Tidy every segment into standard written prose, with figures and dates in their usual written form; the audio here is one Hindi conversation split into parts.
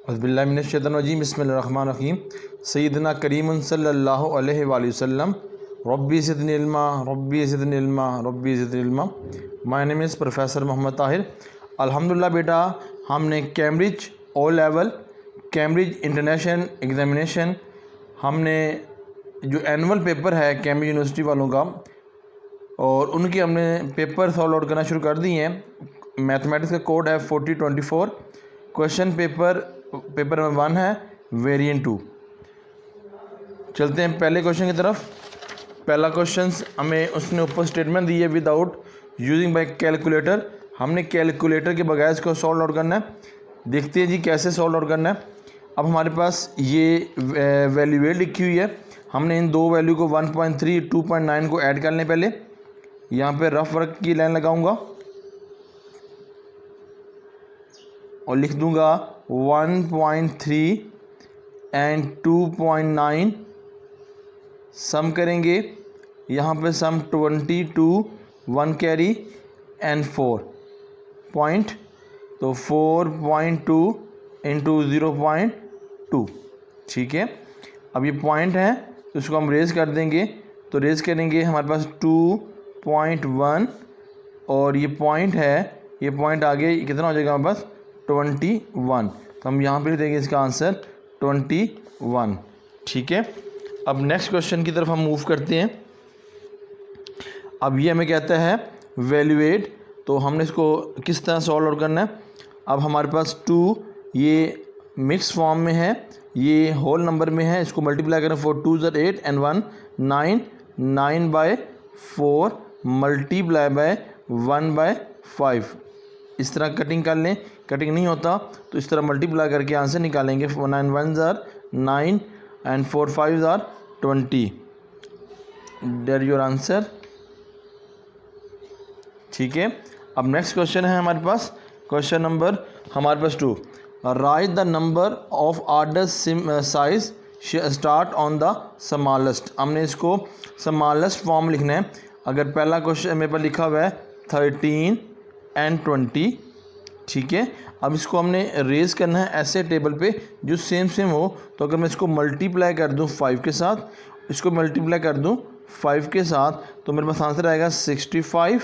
अज़बिल्लाहिमिनश्शैतानिर्रजीम बिस्मिल्लाहिर्रहमानिर्रहीम सय्यदना करीम सल्लल्लाहु अलैहि वसल्लम रब्बी ज़िदनी इल्मा रब्बी ज़िदनी इल्मा रब्बी ज़िदनी इल्मा। My name is professor Mohammad Tahir. अल्हम्दुलिल्लाह बेटा, हमने Cambridge O level, Cambridge international examination, हमने जो एनुअल पेपर है कैम्ब्रिज यूनिवर्सिटी वालों का, और उनके हमने पेपर सॉल्व आउट करना शुरू कर दिए हैं। मैथमेटिक्स का कोड है 4024। क्वेश्चन पेपर नंबर 1 है, वेरिएंट 2। चलते हैं पहले क्वेश्चन की तरफ। पहला क्वेश्चन हमें उसने ऊपर स्टेटमेंट दी है, विदाउट यूजिंग बाय कैलकुलेटर। हमने कैलकुलेटर के बगैर इसको सॉल्व आउट करना है। देखते हैं जी कैसे सॉल्व आउट करना है। अब हमारे पास ये वैल्यू वेट लिखी हुई है। हमने इन दो वैल्यू को 1.3 2.9 को ऐड कर लें। पहले यहाँ पे रफ वर्क की लाइन लगाऊंगा और लिख दूंगा 1.3 एंड 2.9 सम करेंगे। यहाँ पे सम 22 1 कैरी एंड 4 पॉइंट, तो 4.2 इंटू 0.2। ठीक है, अब ये पॉइंट है तो इसको हम रेज कर देंगे। तो रेज करेंगे हमारे पास 2.1 और ये पॉइंट है, ये पॉइंट आगे कितना हो जाएगा हमारे पास 21। तो हम यहाँ पे लिख देंगे इसका आंसर 21। ठीक है, अब नेक्स्ट क्वेश्चन की तरफ हम मूव करते हैं। अब ये हमें कहता है वैल्यूएट, तो हमने इसको किस तरह सॉल्व आउट करना है। अब हमारे पास 2 ये मिक्स फॉर्म में है, ये होल नंबर में है। इसको मल्टीप्लाई करें 4 2 8 एंड 1 9 9/4 मल्टीप्लाई बाय 1/5। इस तरह कटिंग कर लें। कटिंग नहीं होता तो इस तरह मल्टीप्लाई करके आंसर निकालेंगे। 9 1s are 9 and 4 5s are 20। There your answer. ठीक है, अब नेक्स्ट क्वेश्चन है हमारे पास, क्वेश्चन नंबर हमारे पास 2। Right the number of order size start on the smallest. हमने इसको स्मॉलेस्ट फॉर्म लिखना है। अगर पहला क्वेश्चन मेरे पास लिखा हुआ है 13 एंड 20। ठीक है, अब इसको हमने रेज करना है ऐसे टेबल पे जो सेम हो। तो अगर मैं इसको मल्टीप्लाई कर दूं 5 के साथ, इसको मल्टीप्लाई कर दूं 5 के साथ, तो मेरे पास आंसर आएगा 65।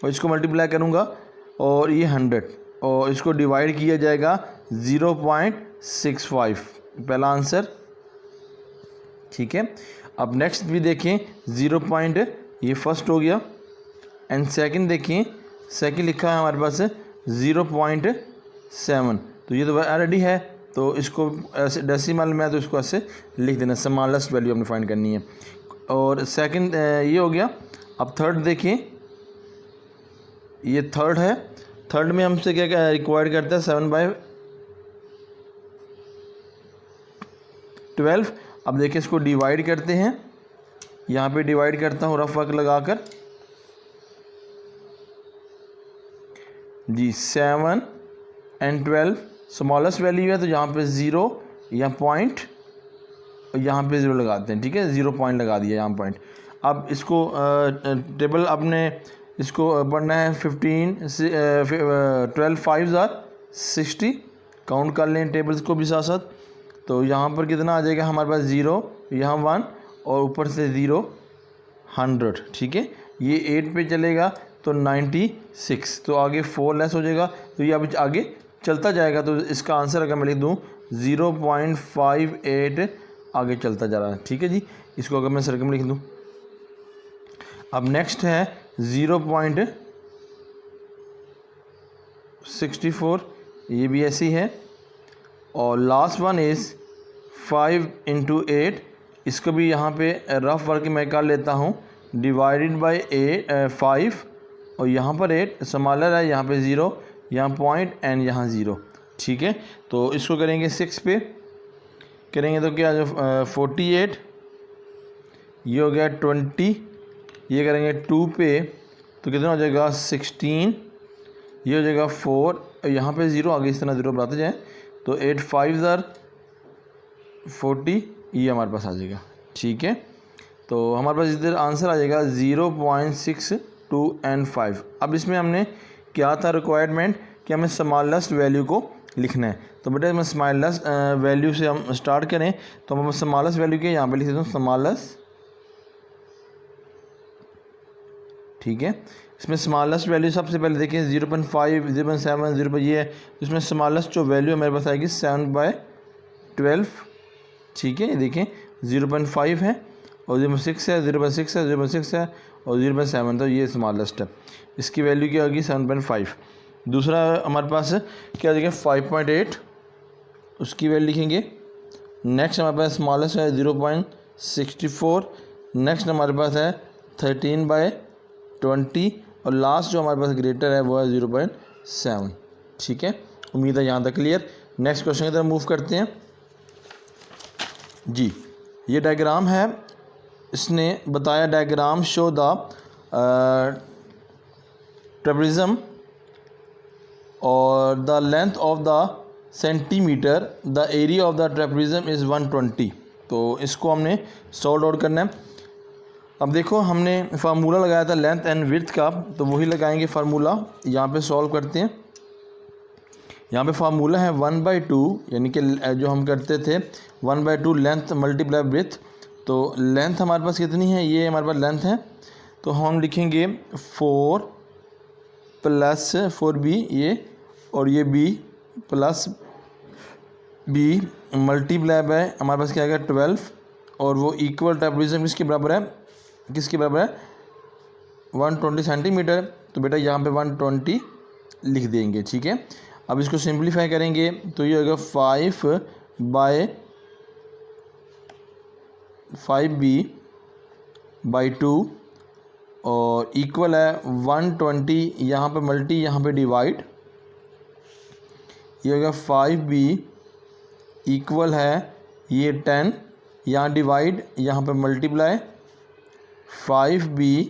और इसको मल्टीप्लाई करूंगा और ये 100, और इसको डिवाइड किया जाएगा 0.65। पहला आंसर। ठीक है, अब नेक्स्ट भी देखें 0. ये फर्स्ट हो गया, एंड सेकंड देखें, सेकंड लिखा है हमारे पास 0.7। तो ये तो ऑलरेडी है, तो इसको ऐसे डेसिमल में तो इसको ऐसे लिख देना। स्मॉलेस्ट वैल्यू हमने फाइंड करनी है। और सेकंड ये हो गया। अब थर्ड देखें, ये थर्ड है। थर्ड में हमसे क्या क्या रिक्वायर्ड करता है 7/12। अब देखिए इसको डिवाइड करते हैं। यहाँ पे डिवाइड करता हूँ रफ वर्क लगाकर जी। 7 एंड 12 स्मॉलेस्ट वैल्यू है, तो यहाँ पे 0 या पॉइंट, यहाँ पे 0 लगाते हैं। ठीक है, 0 पॉइंट लगा दिया यहाँ पॉइंट। अब इसको टेबल अपने इसको पढ़ना है 12 5s are 60। काउंट कर लें टेबल्स को भी साथ साथ। तो यहाँ पर कितना आ जाएगा हमारे पास 0, यहाँ 1 और ऊपर से 0 100। ठीक है, ये 8 पे चलेगा तो 96, तो आगे 4 लेस हो जाएगा, तो ये अब आगे चलता जाएगा। तो इसका आंसर अगर मैं लिख दूँ 0.58 आगे चलता जा रहा है। ठीक है जी, इसको अगर मैं सर्कल में लिख दूँ। अब नेक्स्ट है 0.64, ये भी ऐसी है। और लास्ट वन इज़ 5 × 8। इसको भी यहाँ पे रफ वर्क मैं कर लेता हूँ, डिवाइडेड बाई 5, और यहाँ पर 8 स्मॉलर है, यहाँ पे 0, यहाँ पॉइंट एंड यहाँ 0। ठीक है, तो इसको करेंगे 6 पे करेंगे तो क्या 48, ये हो गया 20, ये करेंगे 2 पे तो कितना हो जाएगा 16, ये हो जाएगा 4, यहाँ पे 0 आगे इस तरह 0 बढ़ाते जाएँ, तो 8 5s are 40, ये हमारे पास आ जाएगा। ठीक है, तो हमारे पास इधर आंसर आ जाएगा 0.62 एंड 5। अब इसमें हमने क्या था रिक्वायरमेंट कि हमें स्मॉलेस्ट वैल्यू को लिखना है। तो बेटा इसमें स्मॉलेस्ट वैल्यू से हम स्टार्ट करें तो हम स्मॉलेस्ट वैल्यू के यहाँ पे लिख देता हूँ स्मॉलेस्ट, ठीक है। इसमें स्मॉलेस्ट वैल्यू सबसे पहले देखें 0.5, 0.7, 0 ये है। इसमें स्मॉलेस्ट जो वैल्यू मेरे पास आएगी 7/12, ठीक है। ये देखें 0.5 है और 0.6 है, 0.6 है, 0.6 है और 0.7, तो ये स्मॉलेस्ट है। इसकी वैल्यू क्या होगी 7.5। दूसरा हमारे पास क्या देखें 5.8, उसकी वैल्यू लिखेंगे। नेक्स्ट हमारे पास स्मॉलेस्ट है 0.64। नेक्स्ट हमारे पास है 13/20 और लास्ट जो हमारे पास ग्रेटर है वो है 0.7, ठीक है। उम्मीद है यहाँ तक क्लियर। नेक्स्ट क्वेश्चन की तरफ मूव करते हैं जी। ये डायग्राम है, इसने बताया डायग्राम शो द ट्रेपरिज्म और the length of the centimetre, the area of the trapezium is 120। तो इसको हमने सॉल्व आउट करना है। अब देखो हमने फार्मूला लगाया था लेंथ एंड विड्थ का, तो वही लगाएंगे फार्मूला। यहाँ पे सॉल्व करते हैं। यहाँ पे फार्मूला है 1/2, यानी कि जो हम करते थे 1/2 लेंथ मल्टीप्लाई विड्थ। तो लेंथ हमारे पास कितनी है, ये हमारे पास लेंथ है, तो हम लिखेंगे 4 + 4b ये, और ये b + b मल्टीप्लाई बाय हमारे पास क्या आएगा 12, और वो इक्वल ट्रेपरिज्म किसके बराबर है, किसके बराबर है 120 सेंटीमीटर। तो बेटा यहाँ पे 120 लिख देंगे, ठीक है। अब इसको सिंप्लीफाई करेंगे तो ये होगा 5/2 और इक्वल है 120, यहाँ पे मल्टी, यहाँ पे डिवाइड, ये होगा 5b इक्वल है ये 10, यहाँ डिवाइड, यहाँ पे multiply, 5b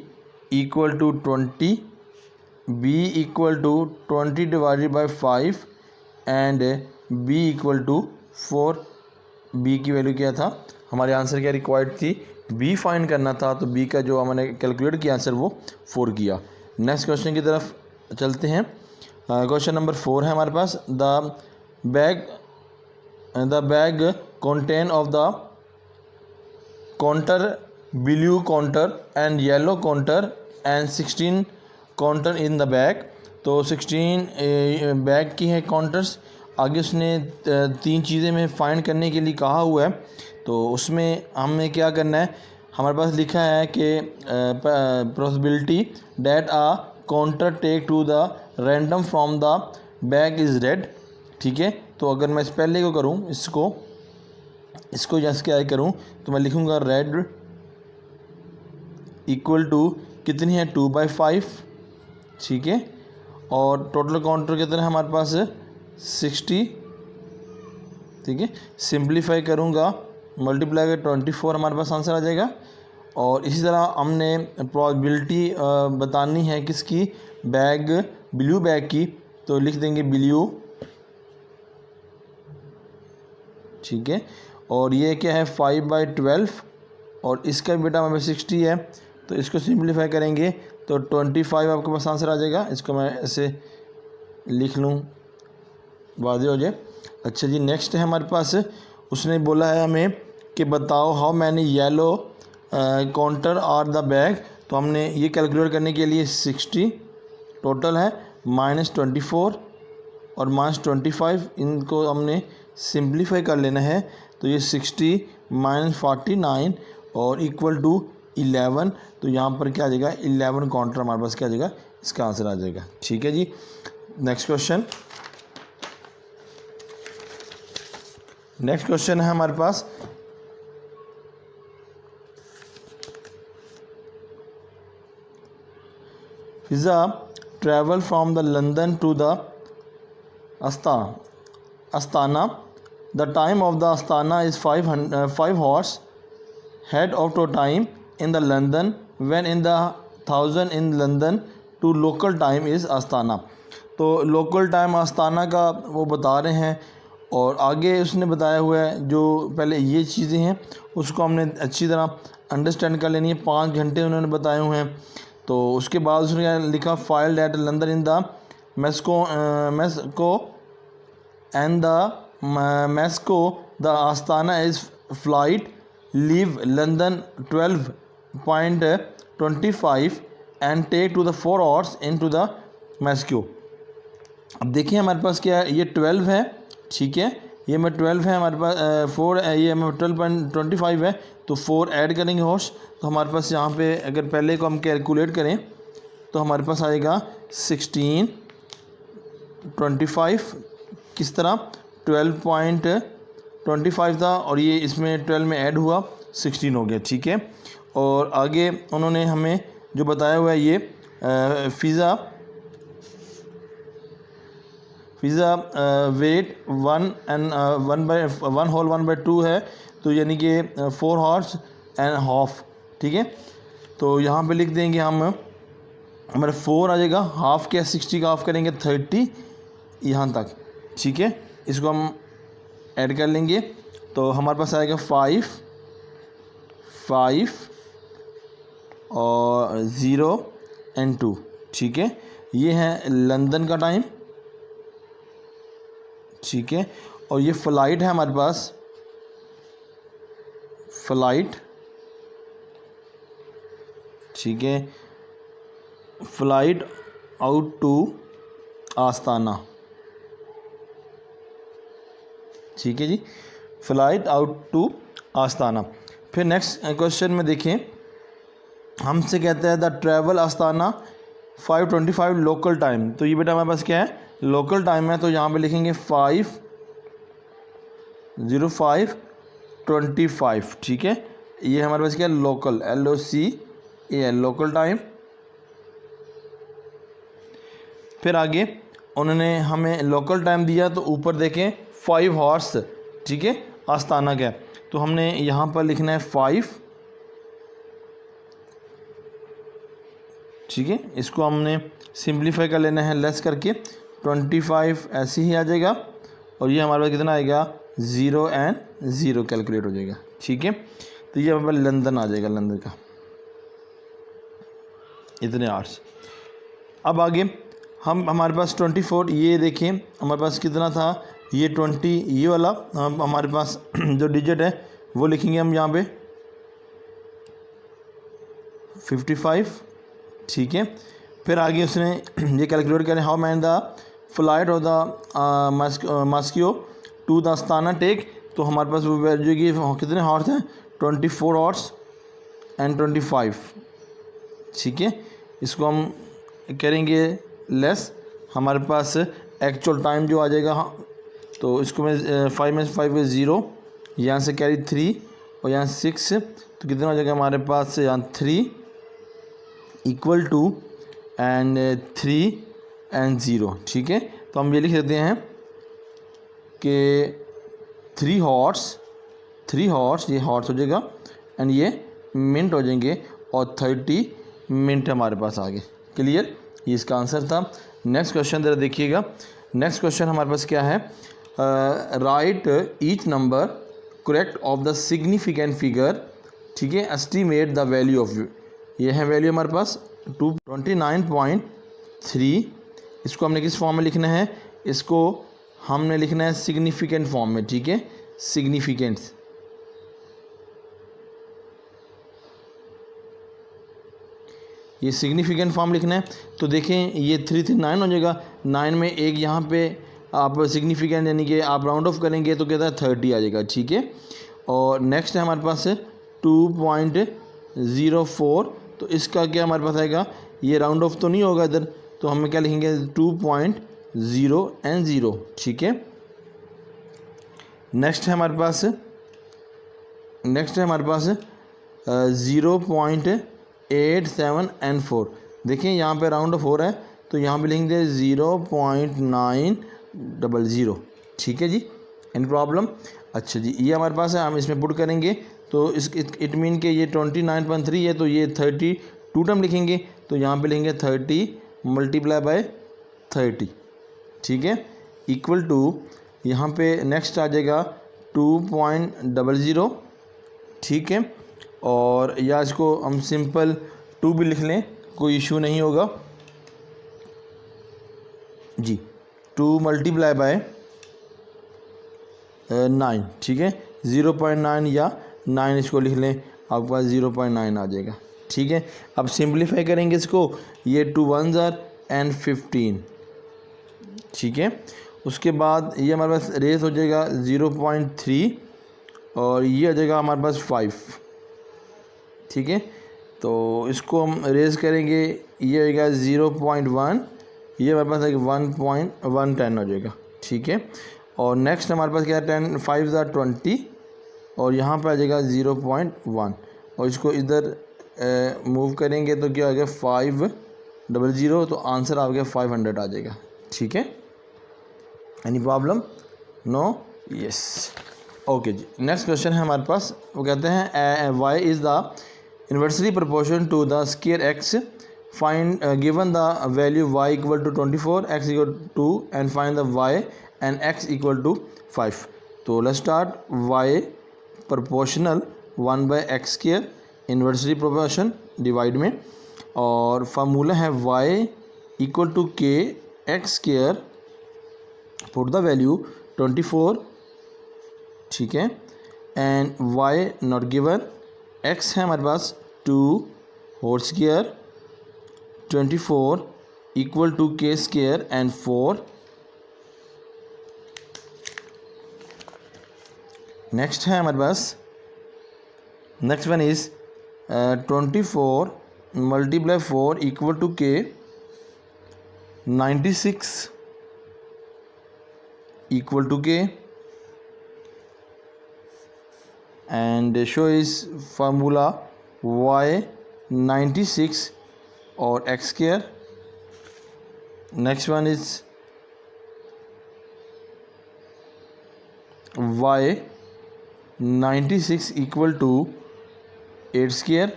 equal to 20, b equal to 20 divided by 5 and b equal to 4। b की वैल्यू क्या था, हमारे आंसर क्या रिक्वायर्ड थी, b फाइंड करना था, तो b का जो हमने कैलकुलेट किया आंसर वो 4 किया। नेक्स्ट क्वेश्चन की तरफ चलते हैं। क्वेश्चन नंबर 4 है हमारे पास। The bag contain of the counter blue counter and yellow counter and 16 counter in the bag. तो 16 बैग की है काउंटर्स। आगे उसने 3 चीज़ें में फाइंड करने के लिए कहा हुआ है, तो उसमें हमें क्या करना है, हमारे पास लिखा है कि possibility that a counter take to the random from the bag is red, ठीक है। तो अगर मैं इस पहले को करूँ, इसको जैसे क्या करूँ, तो मैं लिखूँगा रेड इक्वल टू कितनी है 2/5, ठीक है। और टोटल काउंटर कितना है हमारे पास 60, ठीक है। सिंप्लीफाई करूँगा, मल्टीप्लाई कर 24 हमारे पास आंसर आ जाएगा। और इसी तरह हमने प्रोबेबिलिटी बतानी है किसकी, बैग ब्लू बैग की, तो लिख देंगे ब्लू, ठीक है। और ये क्या है 5/12 और इसका बेटा हमारे 60 है, तो इसको सिंप्लीफाई करेंगे तो 25 आपके पास आंसर आ जाएगा। इसको मैं ऐसे लिख लूँ, वादे हो जाए। अच्छा जी, नेक्स्ट है हमारे पास, उसने बोला है हमें कि बताओ how many yellow counter are the bag. तो हमने ये कैलकुलेट करने के लिए 60 टोटल है, -24 और -25, इनको हमने सिंप्लीफाई कर लेना है। तो ये 60 - 49 और इक्वल टू 11। तो यहाँ पर क्या आ जाएगा 11 काउंटर हमारे पास क्या आ जाएगा, इसका आंसर आ जाएगा, ठीक है जी। नेक्स्ट क्वेश्चन है हमारे पास, Fiza travel from the London to the Astana. The time of the Astana is 5 hours head of to time in the London when in the 1000 in London to local time is Astana. तो लोकल टाइम अस्ताना का वो बता रहे हैं, और आगे उसने बताया हुआ है जो पहले ये चीज़ें हैं उसको हमने अच्छी तरह अंडरस्टैंड कर लेनी है। 5 घंटे उन्होंने बताए हुए हैं। तो उसके बाद उसने लिखा file at London in the Moscow and the Moscow the Astana is flight leave London 12.25 and take to the 4 hours in to the Moscow. अब देखिए हमारे पास क्या है, ये 12 है, ठीक है, ये में 12 है हमारे पास, 4 ये में 12.25 है, तो 4 ऐड करेंगे हॉर्स, तो हमारे पास यहाँ पे अगर पहले को हम कैलकुलेट करें तो हमारे पास आएगा 16.25, किस तरह 12.25 था और ये इसमें 12 में ऐड हुआ 16 हो गया, ठीक है। और आगे उन्होंने हमें जो बताया हुआ है ये फ़िज़ा वेट 1/2 है, तो यानी कि 4 hours एंड हाफ, ठीक है। तो यहाँ पे लिख देंगे हम, हमारा 4 आ जाएगा, हाफ क्या 60 का हाफ करेंगे 30 यहाँ तक, ठीक है। इसको हम ऐड कर लेंगे तो हमारे पास आएगा 5 और 0 एंड 2, ठीक है। ये है लंदन का टाइम, ठीक है। और ये फ़्लाइट है हमारे पास, फ़्लाइट, ठीक है, फ़्लाइट आउट टू आस्ताना, ठीक है जी, फ़्लाइट आउट टू आस्ताना। फिर नेक्स्ट क्वेश्चन में देखें, हमसे कहता है द ट्रैवल आस्ताना 5:25 लोकल टाइम, तो ये बेटा हमारे पास क्या है, लोकल टाइम है, तो यहाँ पे लिखेंगे 5:05:25, ठीक है। ये हमारे पास क्या है, लोकल, LOCAL, लोकल टाइम। फिर आगे उन्होंने हमें लोकल टाइम दिया, तो ऊपर देखें 5 hours, ठीक है, आस्ताना का, तो हमने यहाँ पर लिखना है 5, ठीक है। इसको हमने सिंप्लीफाई कर लेना है लेस करके, 25 ऐसे ही आ जाएगा, और ये हमारे पास कितना आएगा 0 एंड 0 कैलकुलेट हो जाएगा, ठीक है। तो ये हमारे पास लंदन आ जाएगा, लंदन का इतने आवर्स। अब आगे हमारे पास 24, ये देखें हमारे पास कितना था, ये 20, ये वाला हमारे पास जो डिजिट है वो लिखेंगे हम यहाँ पे 55, ठीक है। फिर आगे उसने ये कैलकुलेट करें, हाउ मैन द फ्लाइट और the Moscow to the Astana take, तो हमारे पास वो वैल्यू की कितने हॉर्स हैं, 24 hours एंड 25, ठीक है। इसको हम करेंगे लेस, हमारे पास एक्चुअल टाइम जो आ जाएगा, तो इसको मैं 5 में 5 0, यहाँ से कैरी 3 और यहाँ 6, तो कितना हो जाएगा हमारे पास यहाँ 3 इक्वल टू एंड 3 एंड 0, ठीक है। तो हम ये लिख देते हैं कि 3 hours, ये हॉर्स हो जाएगा एंड ये मिनट हो जाएंगे, और 30 मिनट हमारे पास आगे, क्लियर, ये इसका आंसर था। नेक्स्ट क्वेश्चन ज़रा देखिएगा, नेक्स्ट क्वेश्चन हमारे पास क्या है, right each number correct of the significant figure, ठीक है, एस्टीमेट द वैल्यू ऑफ, ये है वैल्यू हमारे पास 29.3, इसको हमने किस फॉर्म में लिखना है, इसको हमने लिखना है सिग्निफिकेंट फॉर्म में, ठीक है, सिग्निफिकेंस, ये सिग्निफिकेंट फॉर्म लिखना है। तो देखें ये 3 3 9 हो जाएगा, 9 में एक यहाँ पे आप सिग्निफिकेंट यानी कि आप राउंड ऑफ करेंगे तो कहता है 30 आ जाएगा, ठीक है। और नेक्स्ट है हमारे पास 2.04, तो इसका क्या हमारे पास आएगा, ये राउंड ऑफ तो नहीं होगा इधर, तो हमें क्या लिखेंगे 2.0 एंड 0, ठीक है। नेक्स्ट है हमारे पास 0.87 एंड 4, देखिए यहाँ पे राउंड ऑफ हो रहा है, तो यहाँ पे लिखेंगे 0.900, ठीक है जी, एनी प्रॉब्लम। अच्छा जी, ये हमारे पास है, हम इसमें पुट करेंगे, तो इस इट मीन के ये 29.3 है, तो ये 32 टर्म लिखेंगे, तो यहाँ पे लिखेंगे 30 मल्टीप्लाई बाय 30, ठीक है, इक्वल टू यहाँ पे नेक्स्ट आ जाएगा 2.00, ठीक है। और या इसको हम सिंपल 2 भी लिख लें, कोई इशू नहीं होगा जी। 2 मल्टीप्लाई बाय 9, ठीक है, 0.9 या 9 इसको लिख लें, आपके पास 0.9 आ जाएगा, ठीक है। अब सिंप्लीफाई करेंगे इसको, ये 2 1s are and 15, ठीक है। उसके बाद ये हमारे पास रेस हो जाएगा 0.3 और ये आ जाएगा हमारे पास 5, ठीक है। तो इसको हम रेस करेंगे, ये आएगा 0.1, ये हमारे पास आएगा 1.110 हो जाएगा, ठीक है। और नेक्स्ट हमारे पास क्या है 10 5 are 20 और यहाँ पे आ जाएगा 0.1 और इसको इधर मूव करेंगे तो क्या हो गया 500, तो आंसर आ गया 500 आ जाएगा, ठीक है। Any problem? No? Yes, okay ji. Next question है हमारे पास, वो कहते हैं Y is the inversely proportion to the square X, find given the value y equal to 24, x equal to 2 and find the y and x equal to 5। तो let's start. y proportional 1/x square, inversely proportion divide में, और फार्मूला है y equal to k x square, put the value 24, ठीक है, and y not given, x है हमारे पास 2 whole square, 24 equal to k square and 4। Next है हमारे पास, next one is 24 multiply 4 equal to k, 96 equal to k, and show is formula y 96 और x square. Next one is y 96 equal to 8 square,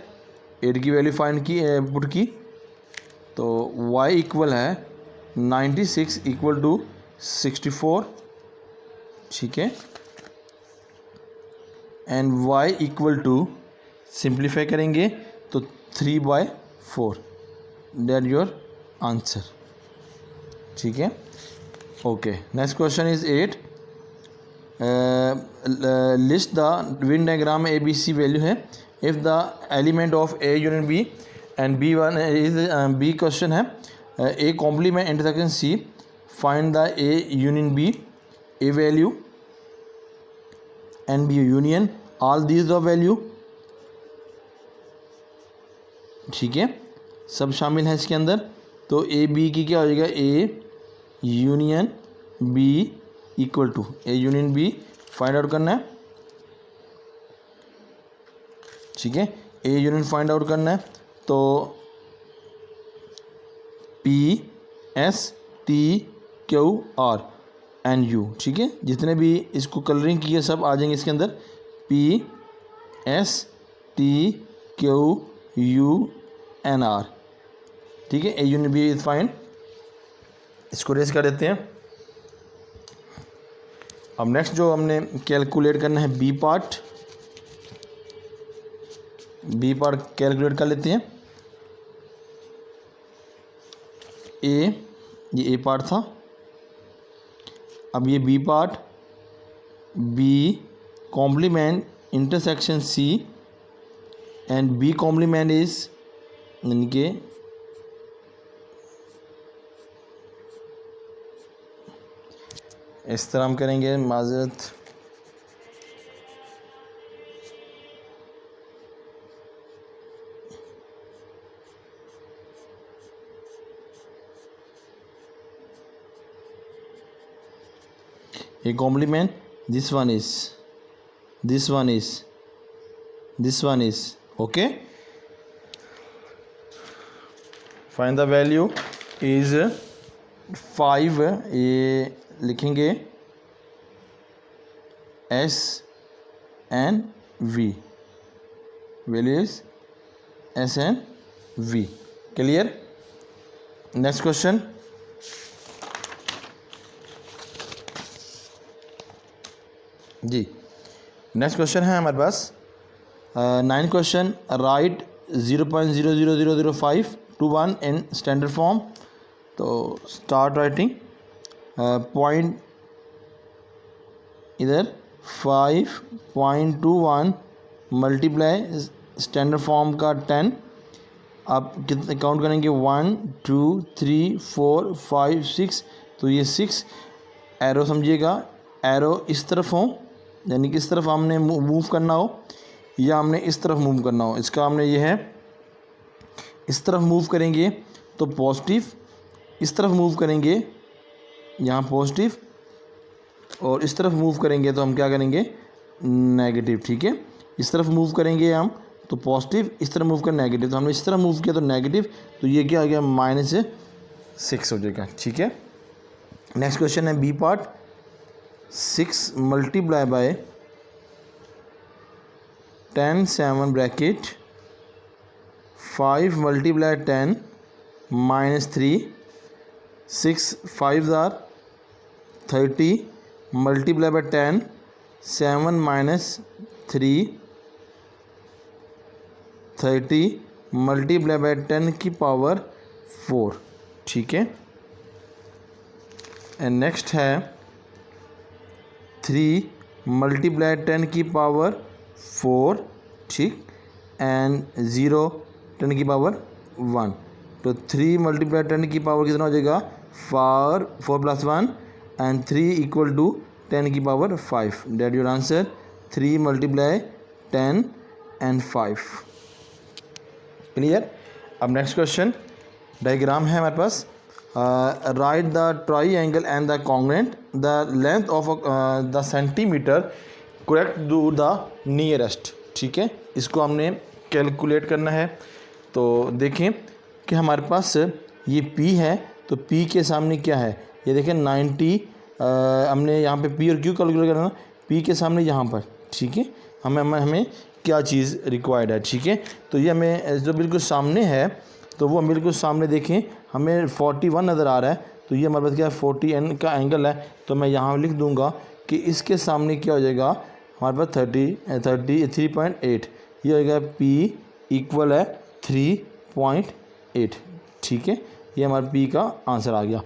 8 की वैल्यू फाइंड की पुट की, तो y इक्वल है 96 इक्वल टू 64, ठीक है, and y equal to simplify करेंगे तो 3/4, दैट योर आंसर, ठीक है। Okay, next question is 8, list the Venn diagram A B C value है if the element of A union B and B one is B question है A complement intersection C, find the A union B, A value and B union all these the value, ठीक है, सब शामिल है इसके अंदर। तो ए बी की क्या हो जाएगा, A union B equal to, A union B find out करना है, ठीक है, ए यूनियन फाइंड आउट करना है, तो P S T Q R N U, ठीक है, जितने भी इसको कलरिंग किए सब आ जाएंगे इसके अंदर, P S T Q U N R, ठीक है, A union B is find, इसको रेस कर देते हैं। अब नेक्स्ट जो हमने कैलकुलेट करना है B part, B part calculate कर लेते हैं। ये ए पार्ट था, अब ये B part, B complement intersection C and B complement is, यानी कि इस तरह हम करेंगे, माजरत a complement, this one is, this one is, this one is, okay, find the value is 5, ये लिखेंगे S and V, value is S and V, clear। next question, ji next question है हमारे पास 9 question, right 0.00005 to 1 in standard form. तो स्टार्ट राइटिंग, पॉइंट इधर 5.21 मल्टीप्लाई स्टैंडर्ड फॉर्म का 10, आप कितने काउंट करेंगे 1 2 3 4 5 6, तो ये 6 एरो समझिएगा, एरो इस तरफ हो यानी कि इस तरफ हमने मूव करना हो या हमने इस तरफ मूव करना हो, इसका हमने ये है इस तरफ मूव करेंगे तो पॉजिटिव, इस तरफ मूव करेंगे यहाँ पॉजिटिव, और इस तरफ मूव करेंगे तो हम क्या करेंगे नेगेटिव। ठीक है, इस तरफ मूव करेंगे हम तो पॉजिटिव, इस तरफ मूव कर नेगेटिव, तो हमने इस तरफ मूव किया तो नेगेटिव, तो ये क्या आ गया -6 हो जाएगा। ठीक है, नेक्स्ट क्वेश्चन है B part. 6 multiply by 10 7 bracket 5 multiply 10 -3 6 5 are 30 multiply by 10 7 -3 30 multiply by 10 की पावर 4। ठीक है, एंड नेक्स्ट है 3 मल्टीप्लाई 10 की पावर 4, ठीक, एंड 0 10 की पावर 1, तो 3 मल्टीप्लाई 10 की पावर कितना हो जाएगा 4 + 1 एंड 3 इक्वल टू 10 की power 5, that your answer 3 multiply 10 and 5। Clear. अब नेक्स्ट क्वेश्चन डायग्राम है हमारे पास। Write the triangle and the congruent the length of the centimetre correct to the nearest. ठीक है, इसको हमने कैलकुलेट करना है। तो देखें कि हमारे पास ये P है, तो P के सामने क्या है, ये देखें 90, हमने यहाँ पे P और Q कैलकुलेट करना, P के सामने यहाँ पर। ठीक है, हमें क्या चीज़ रिक्वायर्ड है। ठीक है, तो ये हमें जो बिल्कुल सामने है, तो वो बिल्कुल सामने देखें हमें 41 नज़र आ रहा है, तो ये हमारे पास क्या है 40 का एंगल है, तो मैं यहाँ लिख दूंगा कि इसके सामने क्या हो जाएगा हमारे पास 3.8, ये हो गया P इक्वल है 3.8। ठीक है, ये हमारे P का आंसर आ गया।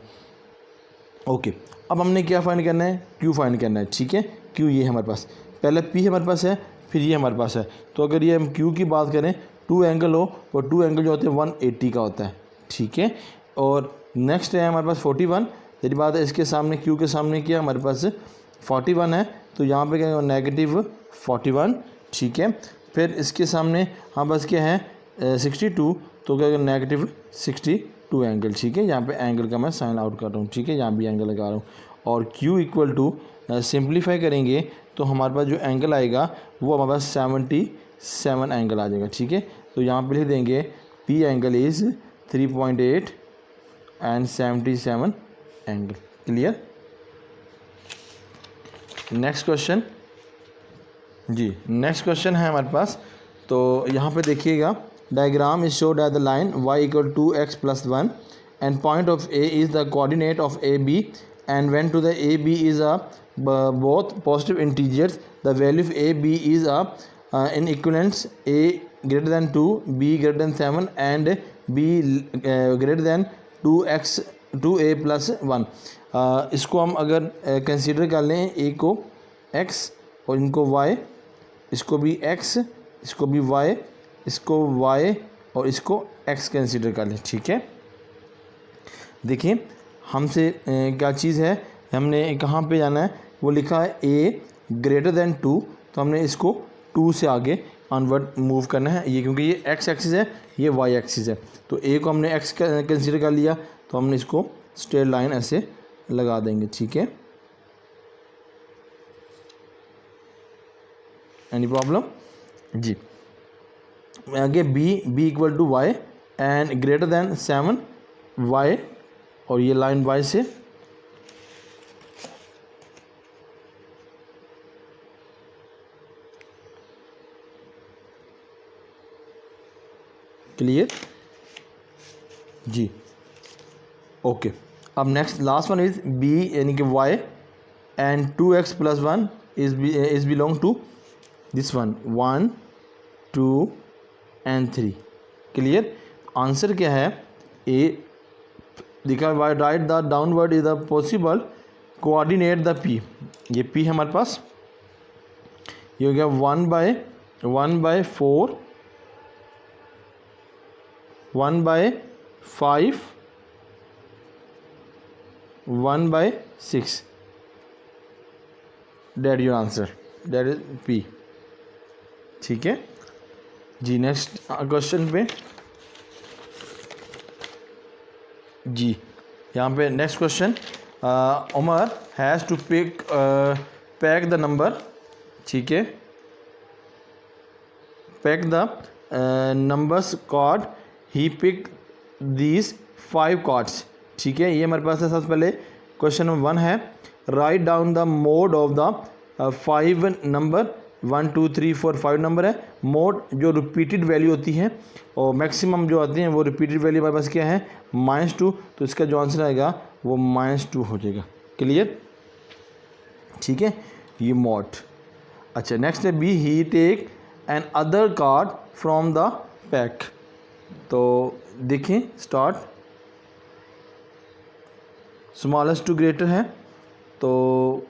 ओके, अब हमने क्या फाइंड करना है, Q फाइंड करना है। ठीक है, Q ये हमारे पास, पहले P हमारे पास है, फिर ये हमारे पास है। तो अगर ये हम Q की बात करें, 2 एंगल हो, और 2 एंगल जो होते हैं 180 का होता है। ठीक है, और नेक्स्ट है हमारे पास 41, यदि बात है इसके सामने Q के सामने क्या हमारे पास 41 है, तो यहाँ पे क्या -41। ठीक है, फिर इसके सामने हमारे पास क्या है 62, तो क्या -62 एंगल। ठीक है, यहाँ पे एंगल का मैं साइन आउट कर रहा हूँ। ठीक है, यहाँ भी एंगल लगा रहा हूँ, और Q इक्वल टू सिंप्लीफाई करेंगे तो हमारे पास जो एंगल आएगा वो हमारे पास 77 एंगल आ जाएगा। ठीक है, तो यहाँ पे लिख देंगे P angle is 3.8 and 77 angle. Clear. Next question जी, नेक्स्ट क्वेश्चन है हमारे पास। तो यहाँ पे देखिएगा, diagram is showed at the line y = 2x + 1 and point of A is the coordinate of AB, and when to the AB is a both positive integers, the value of AB is a in equivalence A greater than 2, B greater than 7 and B greater than 2A + 1। इसको हम अगर कंसीडर कर लें, A को x और इनको y, इसको भी x, इसको भी y, इसको y और इसको x कंसीडर कर लें। ठीक है, देखिए हमसे क्या चीज़ है, हमने कहाँ पे जाना है, वो लिखा है a greater than 2, तो हमने इसको 2 से आगे ऑनवर्ड मूव करना है, ये क्योंकि ये x एक्सिस है, ये y एक्सिस है, तो a को हमने x कंसीडर कर लिया, तो हमने इसको स्ट्रेट लाइन ऐसे लगा देंगे। ठीक है, एनी प्रॉब्लम जी। आगे b equal to y and greater than 7 y, और ये लाइन y से क्लियर जी। ओके, अब next last one is b यानी कि y and 2x + 1 is belong to this one 1 2 and 3। Clear. Answer क्या है, ए लिखा है right the downward is the possible coordinate the P, ये पी है हमारे पास, ये हो गया 1/4, 1/5, 1/6, date your answer, that is P. ठीक है जी, नेक्स्ट क्वेश्चन पे जी, यहाँ पे next question, Umar has to pack the number, ठीक है, pack the numbers card, he pick these 5 cards, ठीक है। ये हमारे पास है, सबसे पहले क्वेश्चन नंबर 1 है, write down the mode of the 5 number, 1 2 3 4 5 number है। मोड जो रिपीटेड वैल्यू होती है और मैक्सिमम जो आती हैं वो रिपीटेड वैल्यू हमारे पास क्या है, -2, तो इसका जो आंसर आएगा वो -2 हो जाएगा। क्लियर, ठीक है, ये मोड। अच्छा, नेक्स्ट है B, he take another card from the pack, तो देखें स्टार्ट, स्मॉलेस्ट टू ग्रेटर है, तो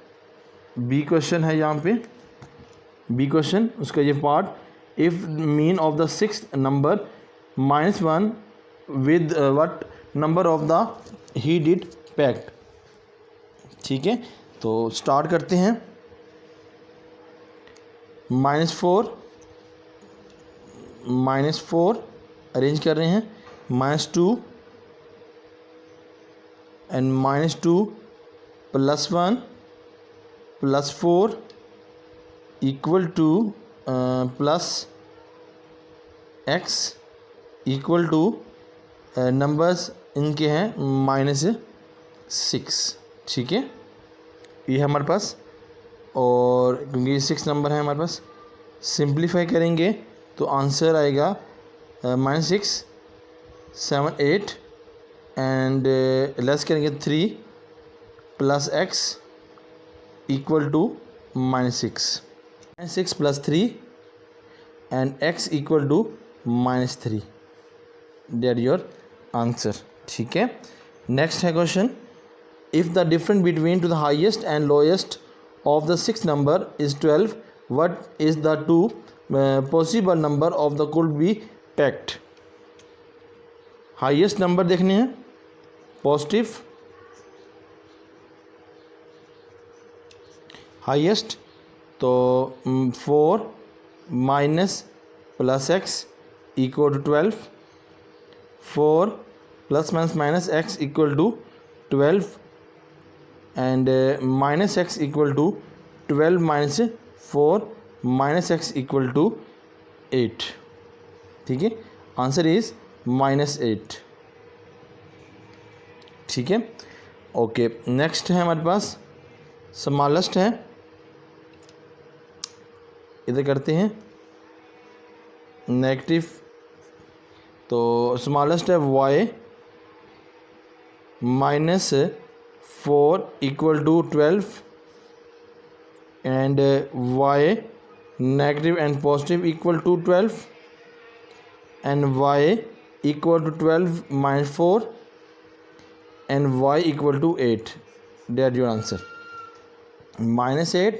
बी क्वेश्चन है यहाँ पे, बी क्वेश्चन उसका ये part, if mean of the 6th number -1 with what number of the he did packed, ठीक है। तो स्टार्ट करते हैं, -4 अरेंज कर रहे हैं, -2 and -2 +1 +4 equal to +x equal to numbers इनके हैं -6, ठीक है, ये हमारे पास, और क्योंकि 6 नंबर है हमारे पास, सिंप्लीफाई करेंगे तो आंसर आएगा -6 7 8 एंड लेस करेंगे 3 +x equal to -6, -6 + 3 and x equal to -3, that your answer, ठीक है। नेक्स्ट है question, if the difference between two the highest and lowest of the 6th number is 12, what is the 2 possible number of the could be packed. Highest number देखने हैं, पॉजिटिव हाइएस्ट, तो 4 - +x equal to 12, 4 ± -x equal to 12 and -x equal to 12 - 4 -x equal to 8, ठीक है, आंसर इज़ -8, ठीक है। ओके, नेक्स्ट है हमारे पास स्मॉलेस्ट है, इधर करते हैं नेगेटिव, तो स्मॉलेस्ट है y -4 equal to 12 and y negative and positive equal to 12 and y equal to 12 - 4 and y equal to 8, that your answer, -8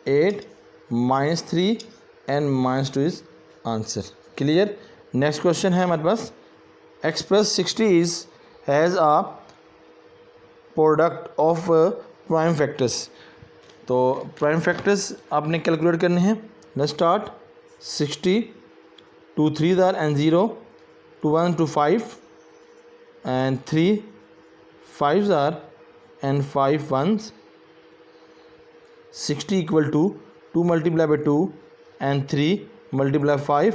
8 -3 and -2 is answer. Clear. Next question है हमारे पास, express 60 is has a product of prime factors, तो प्राइम फैक्टर्स आपने कैलकुलेट करने हैं। Let's start, 60 2 3s are and 0 2 1 2 5 and 3 5s are and 5 1s, 60 equal to 2 multiplied by 2 and 3 multiplied by 5,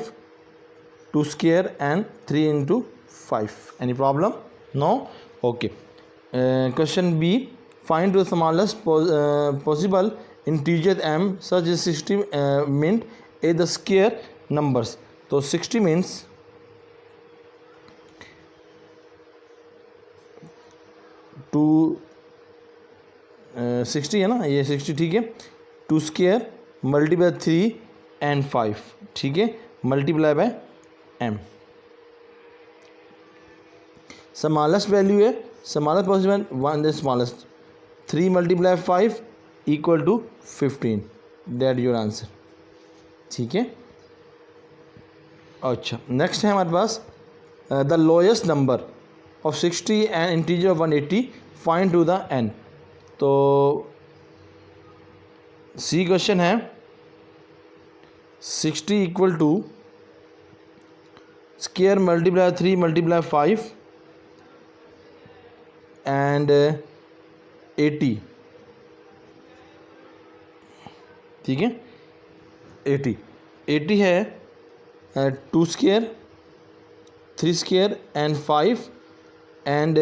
2 square and 3 into 5. Any problem? No? Okay. Question B, find the smallest possible integer m such as 60 meant a the square numbers. तो 60 means 60 है ना, ये 60 ठीक है, 2 square मल्टीप्लाई 3 and 5, ठीक है, multiply by m। Smallest value है, smallest possible 1 the smallest, 3 × 5 = 15, that your answer. ठीक है। अच्छा, नेक्स्ट है हमारे पास the lowest number of 60 and integer of 180 find to the n। तो सी क्वेश्चन है 60 = स्क्वायर मल्टीप्लाई 3 × 5 एंड 80। ठीक है, 80 है 2 square 3 square and 5 and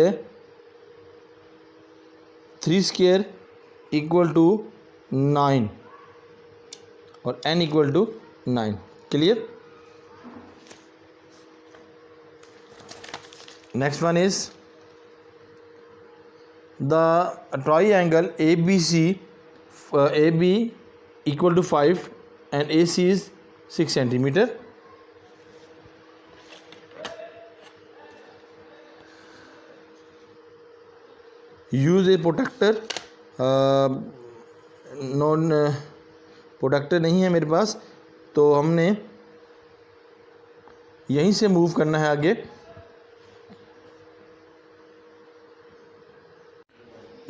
3 square = 9 और n = 9। Clear. Next one is the triangle ABC AB = 5 and AC is 6 centimeter। Use a protractor. Non protractor नहीं है मेरे पास, तो हमने यहीं से मूव करना है आगे।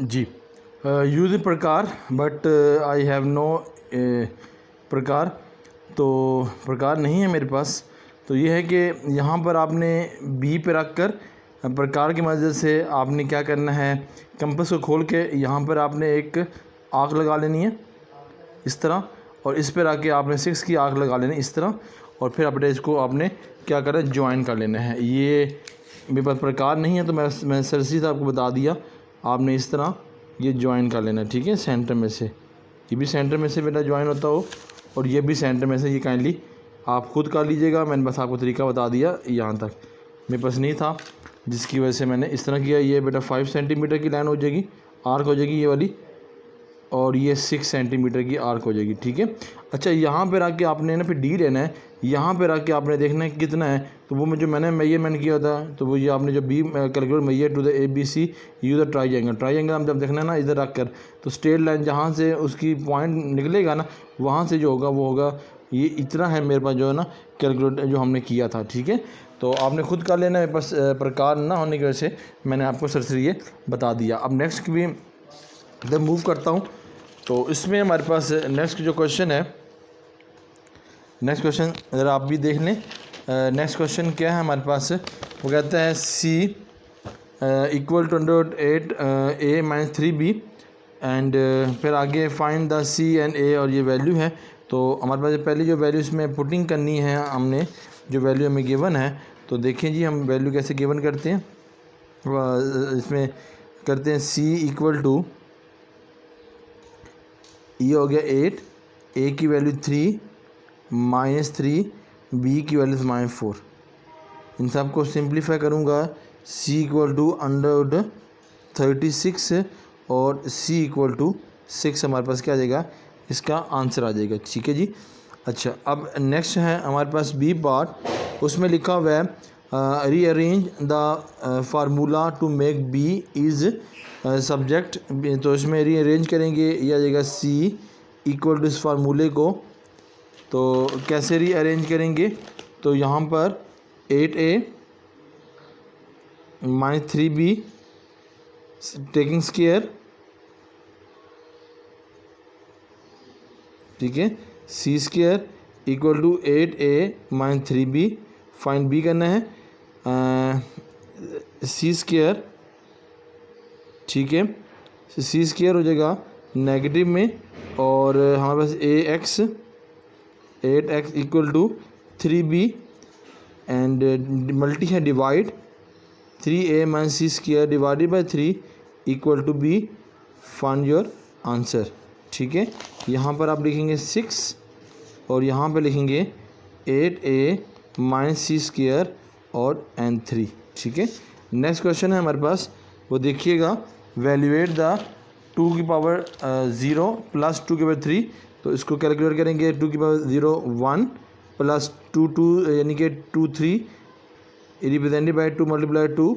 जी, यूज़ प्रकार, बट आई हैव नो प्रकार, तो प्रकार नहीं है मेरे पास। तो ये है कि यहाँ पर आपने बी पे रख कर प्रकार की मदद से आपने क्या करना है, कंपास को खोल के यहाँ पर आपने एक आर्क लगा लेनी है इस तरह, और इस पर आके आपने 6 की आर्क लगा लेनी है इस तरह, और फिर अपने इसको आपने क्या करना है, ज्वाइन कर लेना है। ये मेरे पास प्रकार नहीं है, तो मैं सरसी आपको बता दिया, आपने इस तरह ये ज्वाइन कर लेना है। ठीक है, सेंटर में से, ये भी सेंटर में से बेटा ज्वाइन होता हो, और ये भी सेंटर में से। ये काइंडली आप खुद कर लीजिएगा, मैंने बस आपको तरीका बता दिया, यहाँ तक मेरे पास नहीं था, जिसकी वजह से मैंने इस तरह किया। ये बेटा 5 सेंटीमीटर की लाइन हो जाएगी, आर्क हो जाएगी ये वाली, और ये 6 सेंटीमीटर की आर्क हो जाएगी। ठीक है। अच्छा, यहाँ पर आके आपने ना फिर डी लेना है, यहाँ पर आके आपने देखना है कितना है, तो वो जो मैंने मेजरमेंट किया था, तो वो ये आपने जो B calculate measure to the ABC use the triangle हम जब देखना है ना इधर रख कर, तो स्ट्रेट लाइन जहाँ से उसकी पॉइंट निकलेगा ना, वहाँ से जो होगा वो होगा ये इतना है मेरे पास जो है ना कैलकुलेट जो हमने किया था। ठीक है, तो आपने खुद कर लेना है, बस प्रकार ना होने की वजह से मैंने आपको सरसरी ये बता दिया। अब नेक्स्ट भी इधर मूव करता हूँ, तो इसमें हमारे पास नेक्स्ट जो क्वेश्चन है, नेक्स्ट क्वेश्चन ज़रा आप भी देख लें। नेक्स्ट क्वेश्चन क्या है हमारे पास, वो कहता है C = 8 A - 3B एंड फिर आगे find the C and A, और ये वैल्यू है। तो हमारे पास पहली जो वैल्यू इसमें पुटिंग करनी है हमने, जो वैल्यू हमें गिवन है, तो देखें जी हम वैल्यू कैसे गिवन करते हैं। इसमें करते हैं C = ये हो गया 8, A की वैल्यू 3 -3, B की वैल्यू -4। इन सब को सिंप्लीफाई करूँगा, C = √36 और C = 6 हमारे पास क्या आ जाएगा, इसका आंसर आ जाएगा। ठीक है जी। अच्छा, अब नेक्स्ट है हमारे पास B पार्ट, उसमें लिखा हुआ है rearrange the formula to make B is subject. तो इसमें रीअरेंज करेंगे, यह आ जाएगा C = इस फार्मूले को। तो कैसे रीअरेंज करेंगे, तो यहाँ पर 8A - 3B टेकिंग स्क्वायर, ठीक है, C² = 8A - 3B, find B करना है, C², ठीक है, C² हो जाएगा नेगेटिव में, और हमारे पास 8x = 3B एंड मल्टी है divide, 3A - C² divided by 3 = B, find your answer. ठीक है, यहाँ पर आप लिखेंगे 6 और यहाँ पर लिखेंगे 8A - C² और n3। ठीक है। नेक्स्ट क्वेश्चन है हमारे पास, वो देखिएगा, वैल्यूएट द 2⁻0 + 2⁻3। तो इसको कैलकुलेट करेंगे, 2⁻0 1 + 2 2 यानी कि 2 3 रिप्रेजेंटेड बाई 2 × 2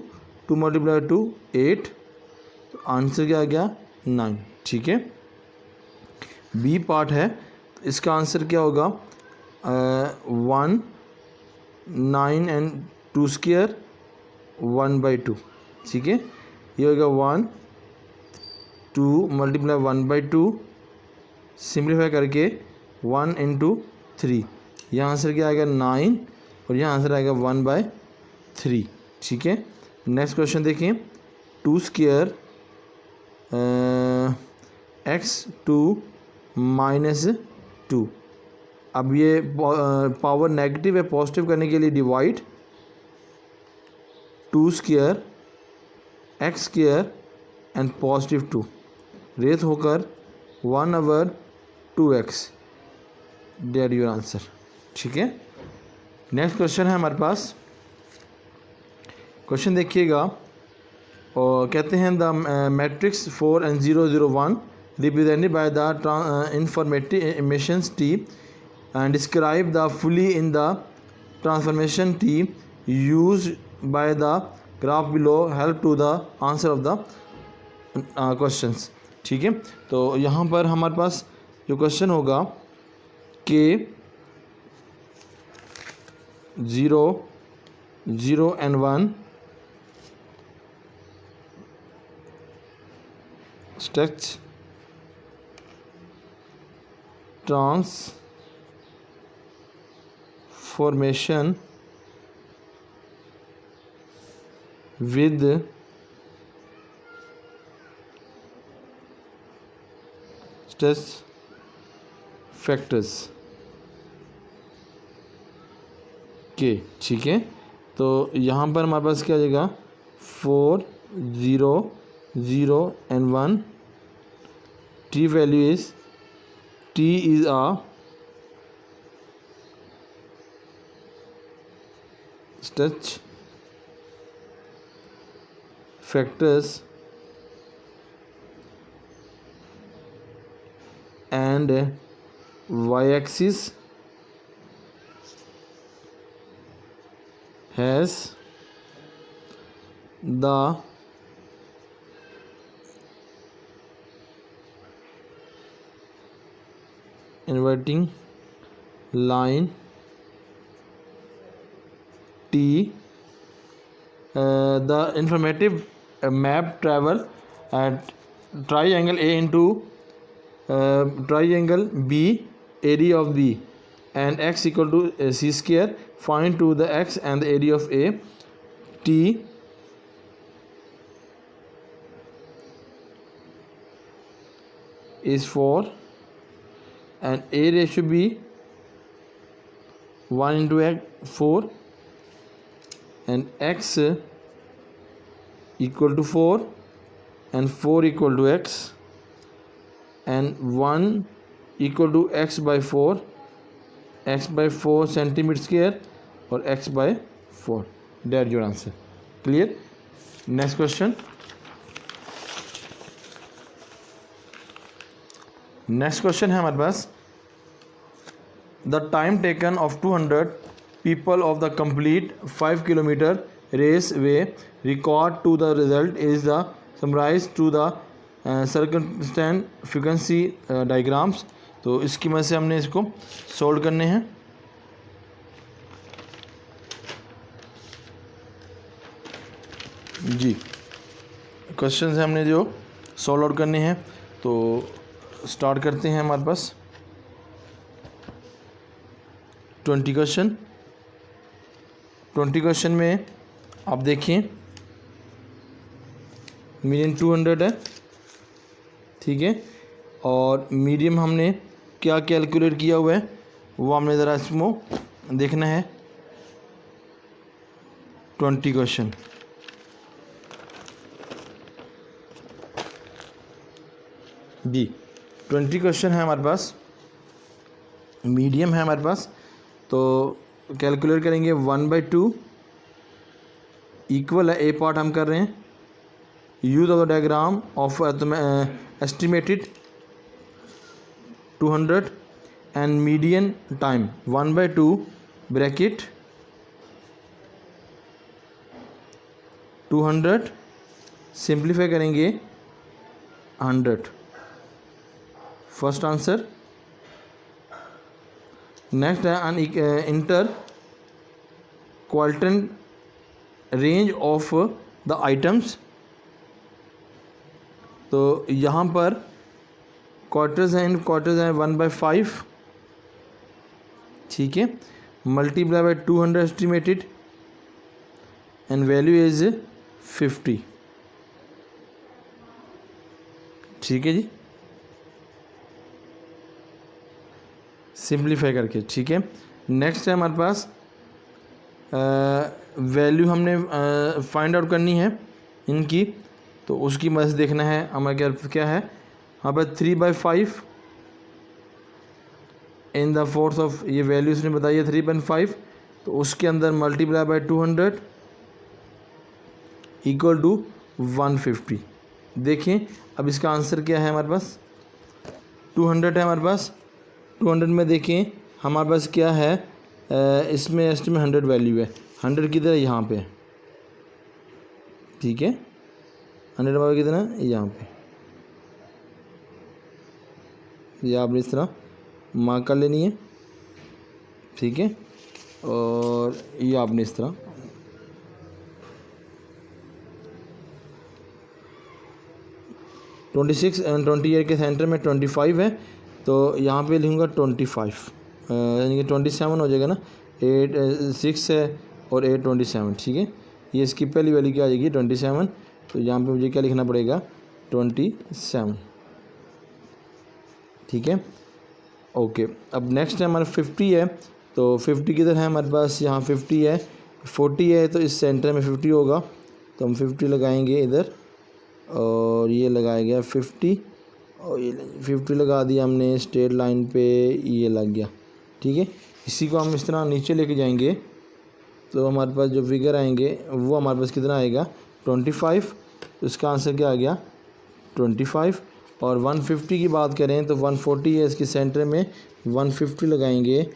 2 × 2 8। तो आंसर क्या आ गया 9, ठीक है। बी पार्ट है, इसका आंसर क्या होगा? 1 9 एंड 2 स्क्वायर 1/2, ठीक है। ये होगा 1 2 मल्टीप्लाई 1/2, सिंप्लीफाई करके 1 इंटू 3, यहाँ आंसर क्या आएगा? 9, और यहाँ आंसर आएगा 1/3, ठीक है। नेक्स्ट क्वेश्चन देखिए, 2 स्क्वायर x2 -2। अब ये पावर नेगेटिव है, पॉजिटिव करने के लिए divide 2 square x square and positive 2, रेत होकर 1/2x, डेट योर आंसर, ठीक है। नेक्स्ट क्वेश्चन है हमारे पास, क्वेश्चन देखिएगा, और कहते हैं the matrix 4 and 0 0 1 represented by the informations T and describe the fully in the transformation T used by the graph below help to the answer of the questions, ठीक है। तो यहाँ पर हमारे पास जो क्वेश्चन होगा कि 0 0 and 1 stretch transformation with stress factors के, ठीक है। तो यहाँ पर हमारे पास क्या आ जाएगा? 4 0 0 and 1, T value is T is a stretch factors and y-axis has the inverting line T. The informative map travel at triangle A into triangle B, area of B, and x equal to c square. Find to the x and the area of A. T is 4 and area should be 1 into 4 and x equal to 4 and 4 equal to x and 1 equal to x by 4 centimeter square or x by 4, that your answer. Clear? Next question. Next question है हमारे पास, the time taken of 200 people of the complete 5 kilometre race way record to the result is the summarise to the circumstance frequency diagrams. तो इसकी मदद से हमने इसको सोल्व करने हैं। जी, क्वेश्चन है हमने जो सॉल्व आउट करने हैं, तो स्टार्ट करते हैं। हमारे पास 20 क्वेश्चन में आप देखिए, मीडियम 200 है, ठीक है, और मीडियम हमने क्या कैलकुलेट किया हुआ है वो हमने ज़रा इसमें देखना है। 20 क्वेश्चन जी, 20 क्वेश्चन है हमारे पास, मीडियम है हमारे पास, तो कैलकुलेट करेंगे 1/2 इक्वल है, ए पार्ट हम कर रहे हैं, use of the diagram of estimated 200 and median time 1/2 bracket 200, simplify करेंगे 100, फर्स्ट आंसर। नेक्स्ट है interquartile range of the items. तो यहाँ पर क्वार्टर्स हैं 1/5, ठीक है, multiply by 200 estimated and value is 50, ठीक है जी, सिंप्लीफाई करके, ठीक है। नेक्स्ट है हमारे पास वैल्यू हमने फाइंड आउट करनी है इनकी, तो उसकी मदद से देखना है हमारे क्या है। यहाँ पर 3/5 इन द फोर्थ ऑफ, ये वैल्यू उसने बताई है 3/5, तो उसके अंदर मल्टीप्लाई बाय 200 इक्वल टू 150। देखिए अब इसका आंसर क्या है हमारे पास, 200 है हमारे पास। 200 में देखें हमारे पास क्या है, इसमें एस्टिमेट 100 वैल्यू है, 100 किधर है, यहाँ पे, ठीक है, 100 वाला कितना है, यहाँ पे, ये आपने इस तरह मार्क कर लेनी है, ठीक है, और ये आपने इस तरह 26 एंड 28 के सेंटर में 25 है, तो यहाँ पे लिखूँगा 25, यानी कि 27 हो जाएगा ना, 8 6 है और 8 27, ठीक है। ये इसकी पहली वैल्यू क्या आ जाएगी 27, तो यहाँ पे मुझे क्या लिखना पड़ेगा 27, ठीक है, ओके। अब नेक्स्ट है हमारा 50 है, तो 50 किधर है हमारे पास, यहाँ 50 है, 40 है, तो इस सेंटर में 50 होगा, तो हम 50 लगाएंगे इधर, और ये लगाया गया 50, और ये 50 लगा दिया हमने स्ट्रेट लाइन पे, ये लग गया, ठीक है। इसी को हम इस तरह नीचे लेके जाएंगे, तो हमारे पास जो फिगर आएंगे वो हमारे पास कितना आएगा 25, तो इसका आंसर क्या आ गया 25। और 150 की बात करें तो 140 है, इसके सेंटर में 150 लगाएंगे, 1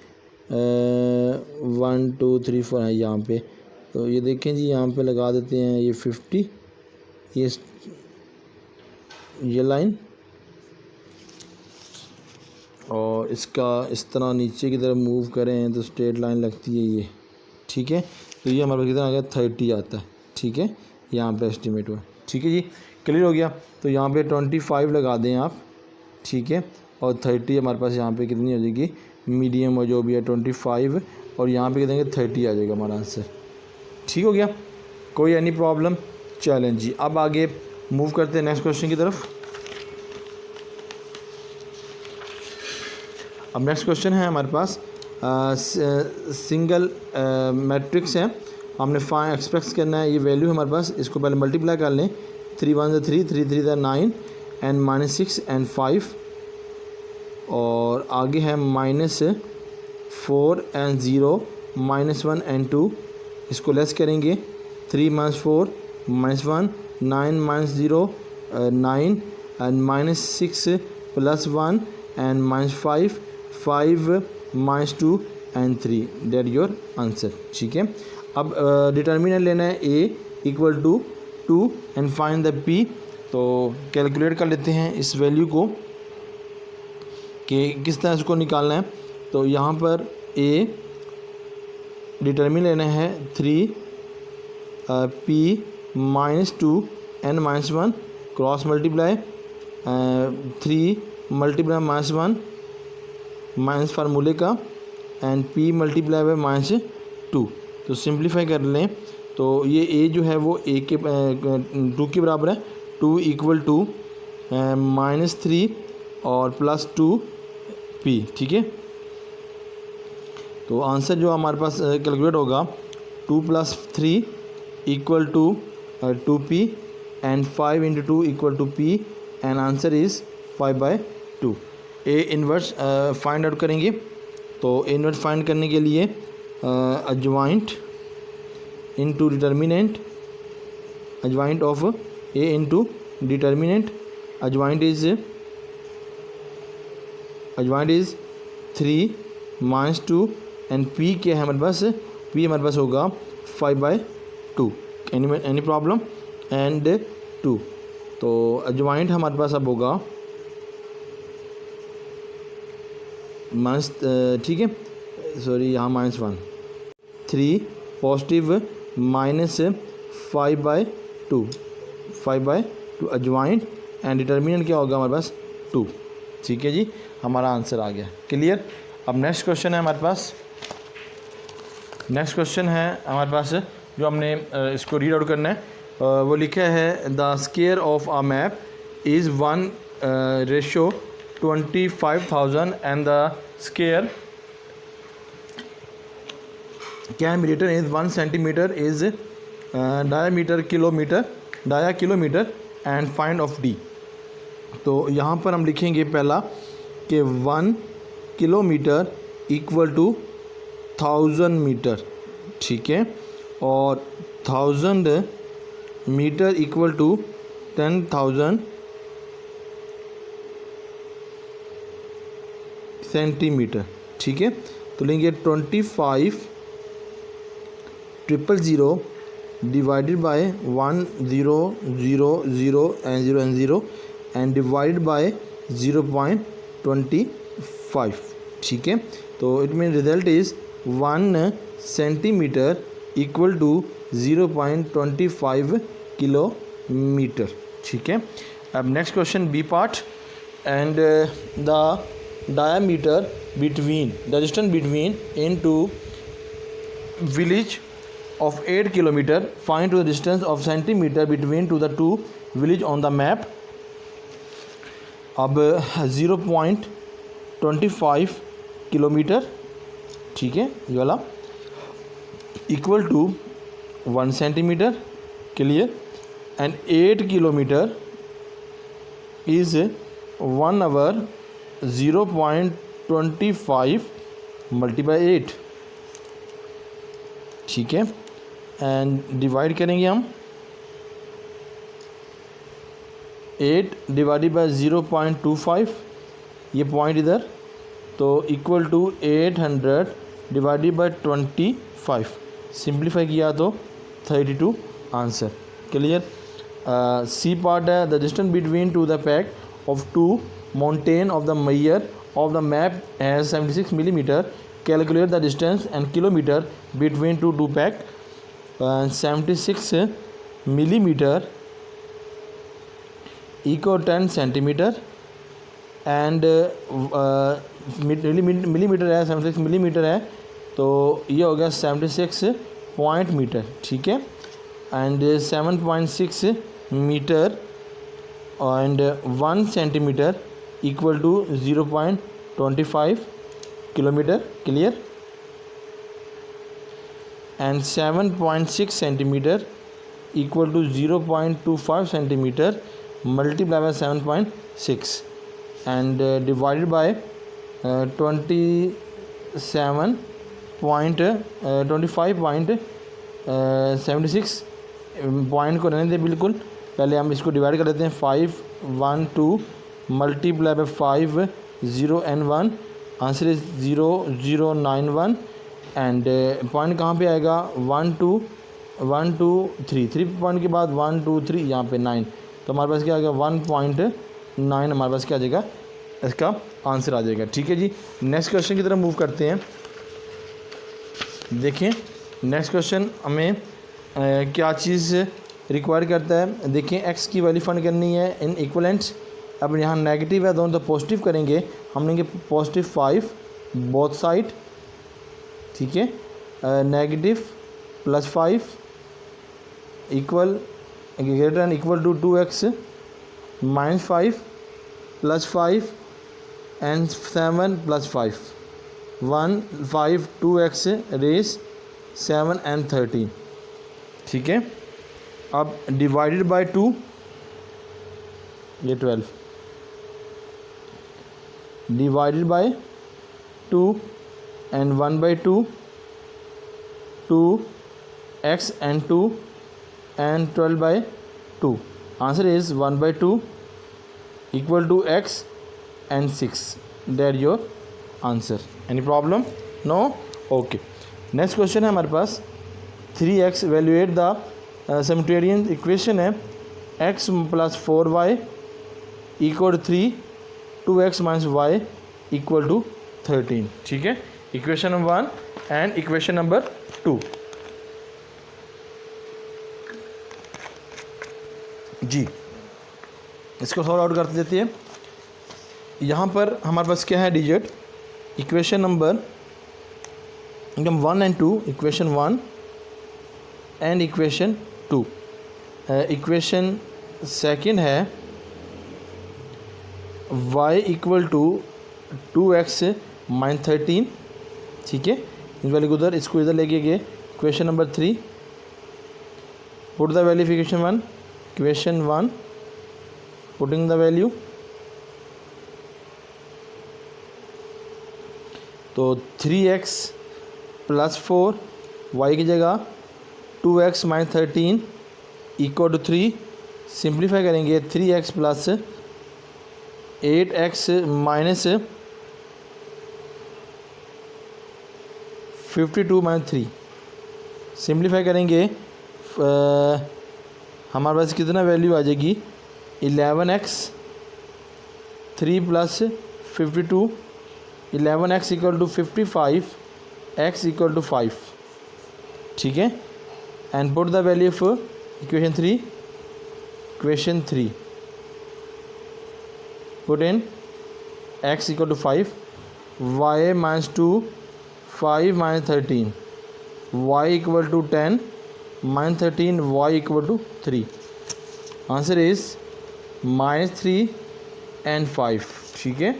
2 3 4 है यहाँ पे, तो ये देखें जी, यहाँ पे लगा देते हैं ये 50, ये लाइन, और इसका इस तरह नीचे की तरफ मूव करें तो स्ट्रेट लाइन लगती है ये, ठीक है। तो ये हमारे पास कितना आ गया 30 आता है, ठीक है, यहाँ पे एस्टिमेट हुआ, ठीक है जी, क्लियर हो गया। तो यहाँ पे 25 लगा दें आप, ठीक है, और 30 हमारे पास यहाँ पे कितनी हो जाएगी, मीडियम और जो भी है 25, और यहाँ पे देंगे 30 आ जाएगा हमारा आंसर, ठीक हो गया, कोई एनी प्रॉब्लम, चैलेंज जी। अब आगे मूव करते हैं नेक्स्ट क्वेश्चन की तरफ। अब नेक्स्ट क्वेश्चन है हमारे पास सिंगल मैट्रिक्स है, हमने फाइंड एक्सपेक्ट करना है, ये वैल्यू हमारे पास, इसको पहले मल्टीप्लाई कर लें, 3 1 3 3 3 9 एंड -6 एंड 5, और आगे है -4 एंड 0 -1 एंड 2, इसको लेस करेंगे, 3 -4 -1 9 -0 9 and -6 +1 and -5 5 -2 and 3, that your answer, ठीक है। अब डिटर्मिनेंट लेना है a equal to 2 and find the p, तो कैलकुलेट कर लेते हैं इस वैल्यू को कि किस तरह इसको निकालना है। तो यहाँ पर a डिटर्मिनेंट लेना है 3 p -2 n -1 cross multiply 3 multiply -1 minus फार्मूले का एंड p मल्टीप्लाई बाय -2, तो सिंप्लीफाई कर लें, तो ये a जो है वो a के 2 के बराबर है, 2 इक्वल टू -3 और +2 p, ठीक है। तो आंसर जो हमारे पास कैलकुलेट होगा 2 + 3 equal to 2p and 5 × 2 equal to p, and answer is 5/2। A inverse find out करेंगे, तो ए इन्वर्स फाइंड करने के लिए adjoint into determinant, adjoint of A into determinant, adjoint is 3 -2 and p क्या है हमारे पास, p हमारे पास होगा 5/2, एनी प्रॉब्लम, एंड 2 तो एडजॉइंट हमारे पास अब होगा माइनस, ठीक है, सॉरी यहाँ -1, 3 पॉजिटिव -5/2 एडजॉइंट एंड डिटर्मिनेंट क्या होगा हमारे पास 2। ठीक है जी, हमारा आंसर आ गया। क्लियर। अब नेक्स्ट क्वेश्चन है हमारे पास, जो हमने इसको रीड आउट करना है। वो लिखा है the square of a map is 1:25,000 and the square kilometre is 1 centimetre is diameter kilometre and find of D. तो यहाँ पर हम लिखेंगे पहला कि 1 किलोमीटर इक्वल टू 1000 मीटर, ठीक है, और 1000 मीटर इक्वल टू 10,000 सेंटीमीटर। ठीक है, तो लेंगे 25,000 divided by 1 0 0 0 and 0 and 0 and divide by 0.25। ठीक है, तो it mean result is 1 centimetre equal to 0.25 kilometre. ठीक है, अब next question B part, and the diameter between the distance between into village of 8 kilometer, find to the distance of centimeter between to the two village on the map। अब 0.25 किलोमीटर, ठीक है, ये वाला equal to 1 centimetre, clear, and 8 kilometre is 1 hour 0.25 multiply 8। ठीक है, एंड डिवाइड करेंगे हम 8 डिवाइडेड बाय 0.25, ये पॉइंट इधर, तो equal to 800 divided by 25, simplify किया तो 32 आंसर। क्लियर। सी पार्ट है the distance between two the pack of two mountain of the measure of the map has 76 millimeter, calculate the distance and kilometer between two pack। 76 millimeter equal 10 centimeter and millimetre है, 76 मिलीमीटर है, तो ये हो गया 76 पॉइंट मीटर। ठीक है, and 7.6 metre and 1 centimetre equal to 0.25 kilometre, clear, and 7.6 centimetre equal to 0.25 centimetre multiply by 7.6 and divided by 25.76 point को रहने दें बिल्कुल। पहले हम इसको डिवाइड कर देते हैं, 512 multiply by 5 0 and 1, answer is 0091 and point कहाँ पे आएगा 1 2 1 2 3 3 पॉइंट के बाद 1 2 3 यहाँ पे 9, तो हमारे पास क्या आ गया 1.9 हमारे पास क्या आ जाएगा, इसका आंसर आ जाएगा। ठीक है जी, नेक्स्ट क्वेश्चन की तरफ मूव करते हैं। देखिए नेक्स्ट क्वेश्चन हमें क्या चीज़ रिक्वायर करता है। देखिए एक्स की वैल्यू फाइंड करनी है इन इक्वलेंट्स। अब यहाँ नेगेटिव है दोनों, तो पॉजिटिव करेंगे, हम लेंगे +5 बोथ साइड। ठीक है, negative +5 equal greater and equal to 2x -5 +5 and 7 +5 1 5 2x रेस 7 and 13। ठीक है, अब डिवाइडेड बाय 2, ये 12 divided by 2 and 1/2 2x and 2 and 12/2, answer is 1/2 equal to x and 6, that your answer। any problem? no? okay, next question है हमारे पास 3x, evaluate the Samtarian equation है x plus 4y equal to 3, 2x minus y equal to 13। ठीक है, equation number 1 and equation number 2। जी, इसको सॉल्व आउट कर देते हैं। यहाँ पर हमारे पास क्या है digit, equation number 1 and 2, equation 1 and equation 2। Equation second है y equal to 2x minus 13। ठीक है, इस वैल्यू को उधर, इसको इधर लेके गए। Equation number 3, put the value of equation 1, equation 1 putting the value, तो 3x प्लस 4 y की जगह 2x minus 13 equal to 3। Simplify करेंगे, 3x plus 8x minus 52 minus 3। Simplify करेंगे हमारे पास कितना वैल्यू आ जाएगी, 11x 3 plus 52, 11x equal to 55, x equal to 5। ठीक है, and put the value of equation 3, equation 3 put in x equal to 5, y minus 2, 5 minus 13, y equal to 10 minus 13, y equal to 3। Answer is -3 and 5। ठीक है,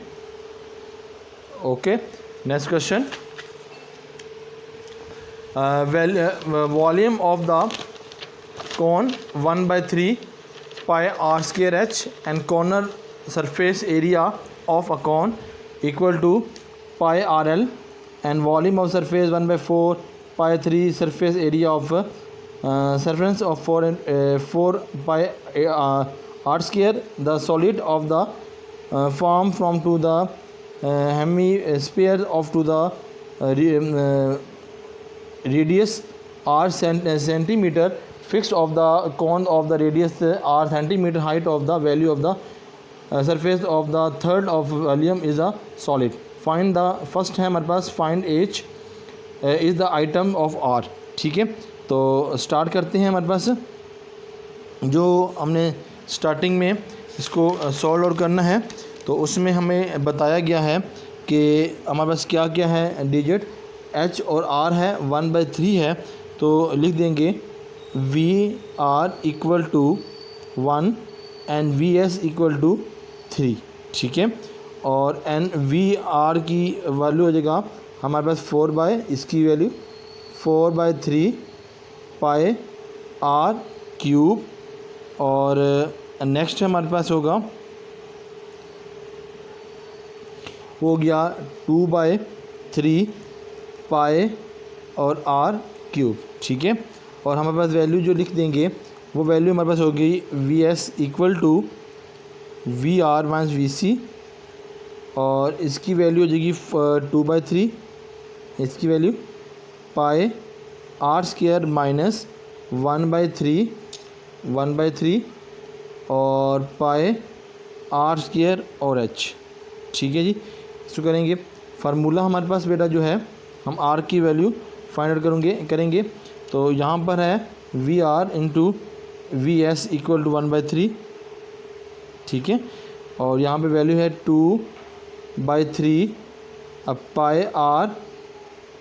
okay. Next question, volume of the cone 1/3 pi r square h and corner surface area of a cone equal to pi rl and volume of surface 1/4 pi 3 surface area of surface of 4 pi r square. The solid of the form from to the hemisphere of to the radius r centimeter fixed of the cone of the radius r centimeter height of the value of the surface of the third of volume is a solid. Find the first है हमारे पास, find h is the item of r। ठीक है, तो स्टार्ट करते हैं। हमारे पास जो हमने स्टार्टिंग में इसको सॉल्व आउट करना है, तो उसमें हमें बताया गया है कि हमारे पास क्या क्या है डिजिट, h और r है, 1/3 है, तो लिख देंगे V R equal to 1 and V S equal to 3। ठीक है, और एन वी आर की वैल्यू हो जाएगा हमारे पास 4 इसकी वैल्यू 4/3 पाए आर क्यूब, और नेक्स्ट हमारे पास होगा हो गया 2/3 पाए और आर क्यूब। ठीक है, और हमारे पास वैल्यू जो लिख देंगे वो वैल्यू हमारे पास होगी V S equal to V R minus V C, और इसकी वैल्यू हो जाएगी 2/3, इसकी वैल्यू पाए आर स्क्वायर माइनस 1/3 और पाए आर स्क्वायर और एच। ठीक है जी, इसको करेंगे फार्मूला हमारे पास बेटा जो है, हम आर की वैल्यू फाइंड आउट करेंगे। तो यहाँ पर है V R into V S equal to 1/3। ठीक है, और यहाँ पे वैल्यू है 2/3 अब पाए आर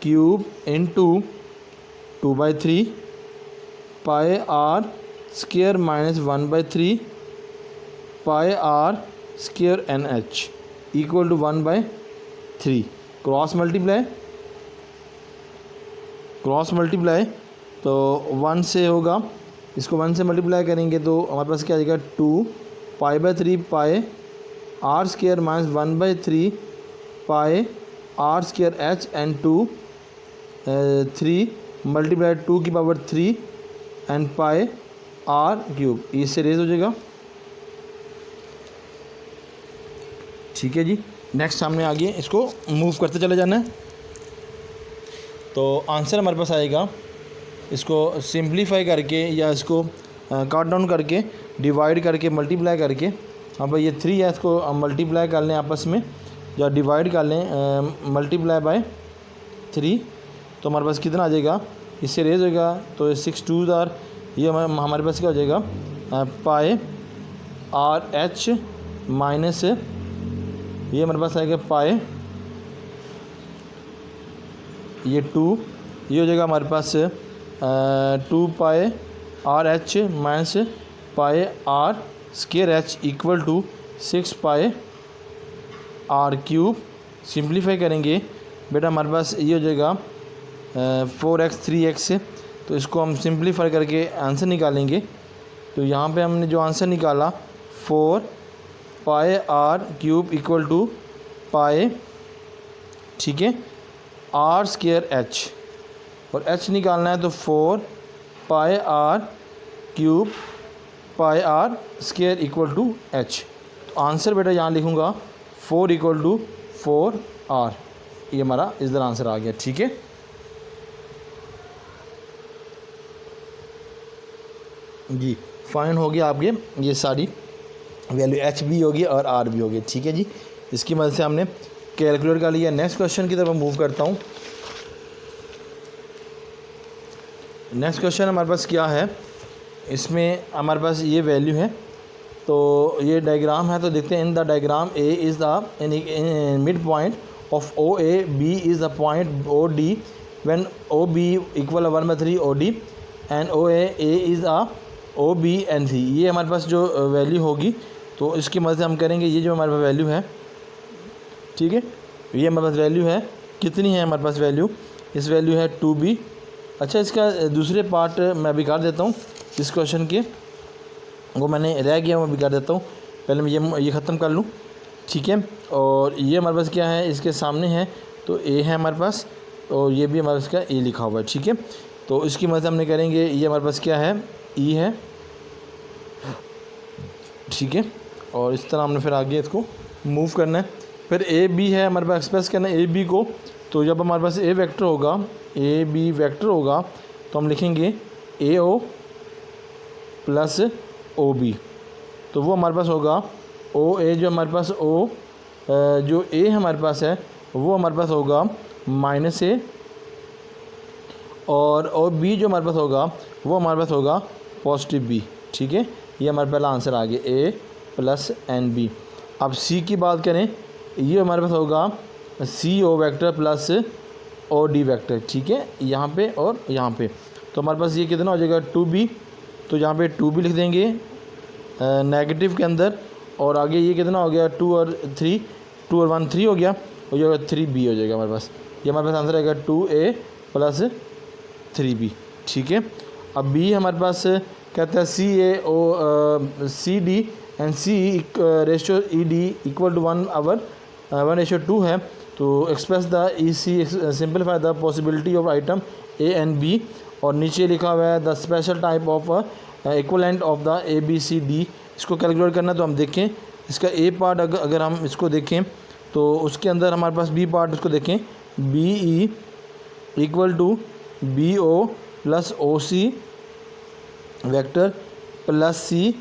क्यूब इंटू 2/3 पाए R square minus 1/3 pi R square N H equal to 1/3। Cross multiply तो 1 से होगा, इसको 1 से मल्टीप्लाई करेंगे तो हमारे पास क्या आ जाएगा 2π/3 पाए R square minus 1/3 pi R square H and 3 multiply 2 की power 3 and pi R cube, इससे रेज हो जाएगा। ठीक है जी, नेक्स्ट सामने आ गया, इसको मूव करते चले जाना है। तो आंसर हमारे पास आएगा, इसको सिंप्लीफाई करके या इसको कट डाउन करके डिवाइड करके मल्टीप्लाई करके, हाँ भाई ये 3 है, इसको हम मल्टीप्लाई कर लें आपस में या डिवाइड कर लें मल्टीप्लाई बाय 3, तो हमारे पास कितना आ जाएगा, इससे रेज होगा तो 6 2 आर, ये हमारे पास क्या हो जाएगा पाए आर एच माइनस, ये हमारे पास आएगा पाए, ये 2, ये हो जाएगा हमारे पास 2 pi R H minus pi R square H equal to 6 pi R cube. Simplify करेंगे बेटा हमारे पास ये हो जाएगा 4x 3x, तो इसको हम सिंप्लीफाई करके आंसर निकालेंगे। तो यहाँ पे हमने जो आंसर निकाला 4 pi R cube equal to pi, ठीक है, आर स्केयर एच, और एच निकालना है तो 4 pi R cube pi R square equal to H. तो आंसर बेटा यहाँ लिखूँगा 4 इक्वल टू 4 आर, ये हमारा इस तरह आंसर आ गया, ठीक है। जी फाइन हो गया आपके ये सारी वैल्यू, एच भी होगी और आर भी होगी, ठीक है जी। इसकी मदद से हमने कैलकुलेट कर लिया। नेक्स्ट क्वेश्चन की तरफ मूव करता हूँ। नेक्स्ट क्वेश्चन हमारे पास क्या है, इसमें हमारे पास ये वैल्यू है, तो ये डायग्राम है, तो देखते हैं। In the diagram A is the mid point of O A, B is the point O D when O B equal 1/3 O D and O A is a O B N C. ये हमारे पास जो वैल्यू होगी तो इसकी मदद से हम करेंगे, ये जो हमारे पास वैल्यू है, ठीक है, ये हमारे पास वैल्यू है, कितनी है हमारे पास वैल्यू, इस वैल्यू है 2b। अच्छा इसका दूसरे पार्ट मैं भी कर देता हूँ, इस क्वेश्चन के वो मैंने रह गया वो भी कर देता हूँ। पहले मैं ये ख़त्म कर लूँ, ठीक है। और ये हमारे पास क्या है, इसके सामने है तो ए है हमारे पास, और ये भी हमारे पास क्या ए लिखा हुआ है, ठीक है। तो इसकी मदद हमने करेंगे, ये हमारे पास क्या है ई है, ठीक है। और इस तरह हमने फिर आगे इसको मूव करना है। फिर ए बी है हमारे पास, एक्सप्रेस करना है ए बी को। तो जब हमारे पास ए वेक्टर होगा, ए बी वेक्टर होगा, तो हम लिखेंगे ए ओ प्लस ओ बी। तो वो हमारे पास होगा ओ ए, जो हमारे पास ओ जो ए हमारे पास है वो हमारे पास होगा -a, और ओ बी जो हमारे पास होगा वो हमारे पास होगा पॉजिटिव बी, ठीक है। ये हमारा पहला आंसर आ गया ए प्लस एन बी। अब सी की बात करें, ये हमारे पास होगा C O vector plus O D vector, ठीक है, यहाँ पे और यहाँ पे। तो हमारे पास ये कितना हो जाएगा 2b, तो यहाँ पे 2b लिख देंगे नेगेटिव के अंदर, और आगे ये कितना हो गया 2 और 3, 2 और 1 3 हो गया, और ये 3b हो जाएगा हमारे पास। ये हमारे पास आंसर आएगा 2a प्लस 3b, ठीक है। अब b हमारे पास कहता है C A O C D and C ratio E D equal to 1/2 है। तो express the E C, simplify the possibility of item A and B, और नीचे लिखा हुआ है the special type of equivalent of the A B C D. इसको कैलकुलेट करना, तो हम देखें इसका ए पार्ट अगर हम इसको देखें तो उसके अंदर हमारे पास बी पार्ट, उसको देखें B E equal to B O plus O C vector plus C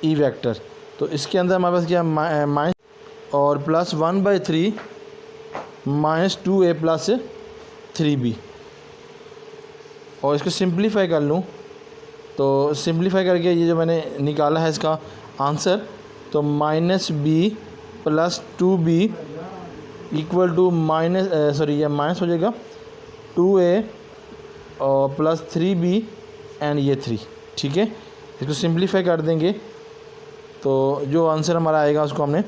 E vector. तो इसके अंदर हमारे पास क्या माइनस और प्लस 1/3 -2a प्लस 3b। और इसको सिंप्लीफाई कर लूँ, तो सिंप्लीफाई करके ये जो मैंने निकाला है इसका आंसर, तो -b plus 2b equal to ये माइनस हो जाएगा 2a और प्लस 3b एंड ये 3, ठीक है। इसको सिंप्लीफाई कर देंगे तो जो आंसर हमारा आएगा उसको हमने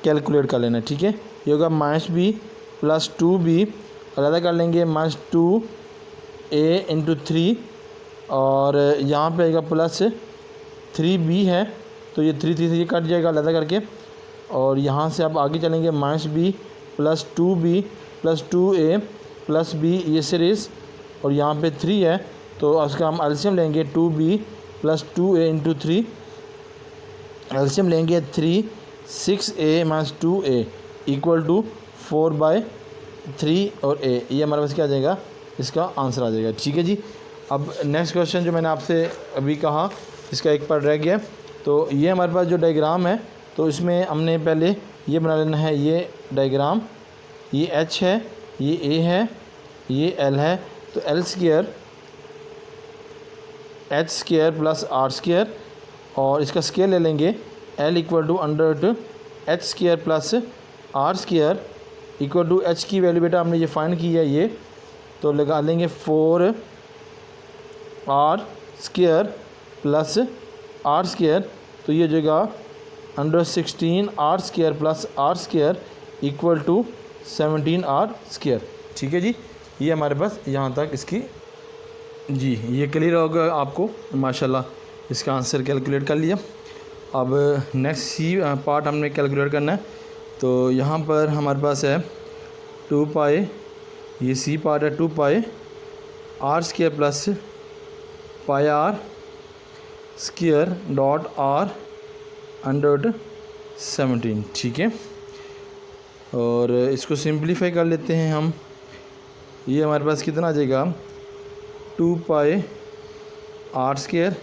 कैलकुलेट कर लेना है, ठीक है। ये होगा -b प्लस 2b, अलग कर लेंगे -2a इंटू 3, और यहाँ पे आएगा प्लस 3b है, तो ये 3 से ये कट जाएगा अलग करके, और यहाँ से अब आगे चलेंगे -b plus 2b plus 2a plus b, ये सीरीज़, और यहाँ पे 3 है, तो उसका हम एलसीएम लेंगे 2b plus 2a into 3, LCM लेंगे 3 6a minus 2a equal to 4/3 और a, ये हमारे पास क्या आ जाएगा, इसका आंसर आ जाएगा, ठीक है जी। अब नेक्स्ट क्वेश्चन जो मैंने आपसे अभी कहा, इसका एक पार्ट रह गया, तो ये हमारे पास जो डायग्राम है, तो इसमें हमने पहले ये बना लेना है, ये डायग्राम, ये h है, ये a है, ये l है। तो l square h square plus r square, और इसका स्क्वायर ले लेंगे l equal to under h square plus r square equal to h की वैल्यू बेटा हमने ये फाइंड की है ये, तो लगा लेंगे 4r square plus r square, तो ये जगह under 16r square plus r square equal to 17r square. ठीक है जी, ये हमारे पास यहाँ तक इसकी जी ये क्लियर होगा आपको माशाल्लाह। इसका आंसर कैलकुलेट कर लिया। अब नेक्स्ट सी पार्ट हमने कैलकुलेट करना है। तो यहाँ पर हमारे पास है 2 पाई, ये सी पार्ट है 2 पाई r square plus pi r square dot r under 17। ठीक है, और इसको सिंप्लीफाई कर लेते हैं हम। ये हमारे पास कितना आ जाएगा 2 पाई r स्क्वायर,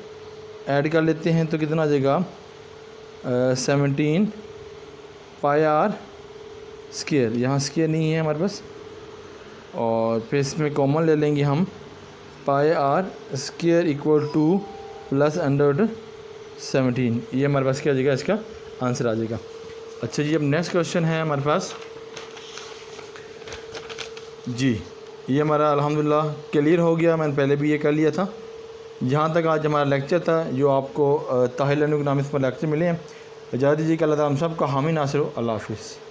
ऐड कर लेते हैं तो कितना आ जाएगा 17 पाई r स्क्वायर, यहाँ स्क्वायर नहीं है हमारे पास, और फिर इसमें कॉमन ले लेंगे हम, पाई r square equal two plus under 17। ये हमारे पास क्या आ जाएगा, इसका आंसर आ जाएगा। अच्छा जी, अब नेक्स्ट क्वेश्चन है हमारे पास जी, ये हमारा अल्हम्दुलिल्लाह क्लियर हो गया। मैंने पहले भी ये कर लिया था। यहाँ तक आज हमारा लेक्चर था, जो आपको ताहिर लर्निंग इकनॉमिक्स पर लेक्चर मिले हैं। इजाज़त दीजिए कि अल्लाह ताला हम सब का हामी नासिर हो। अल्लाह हाफ़िज़।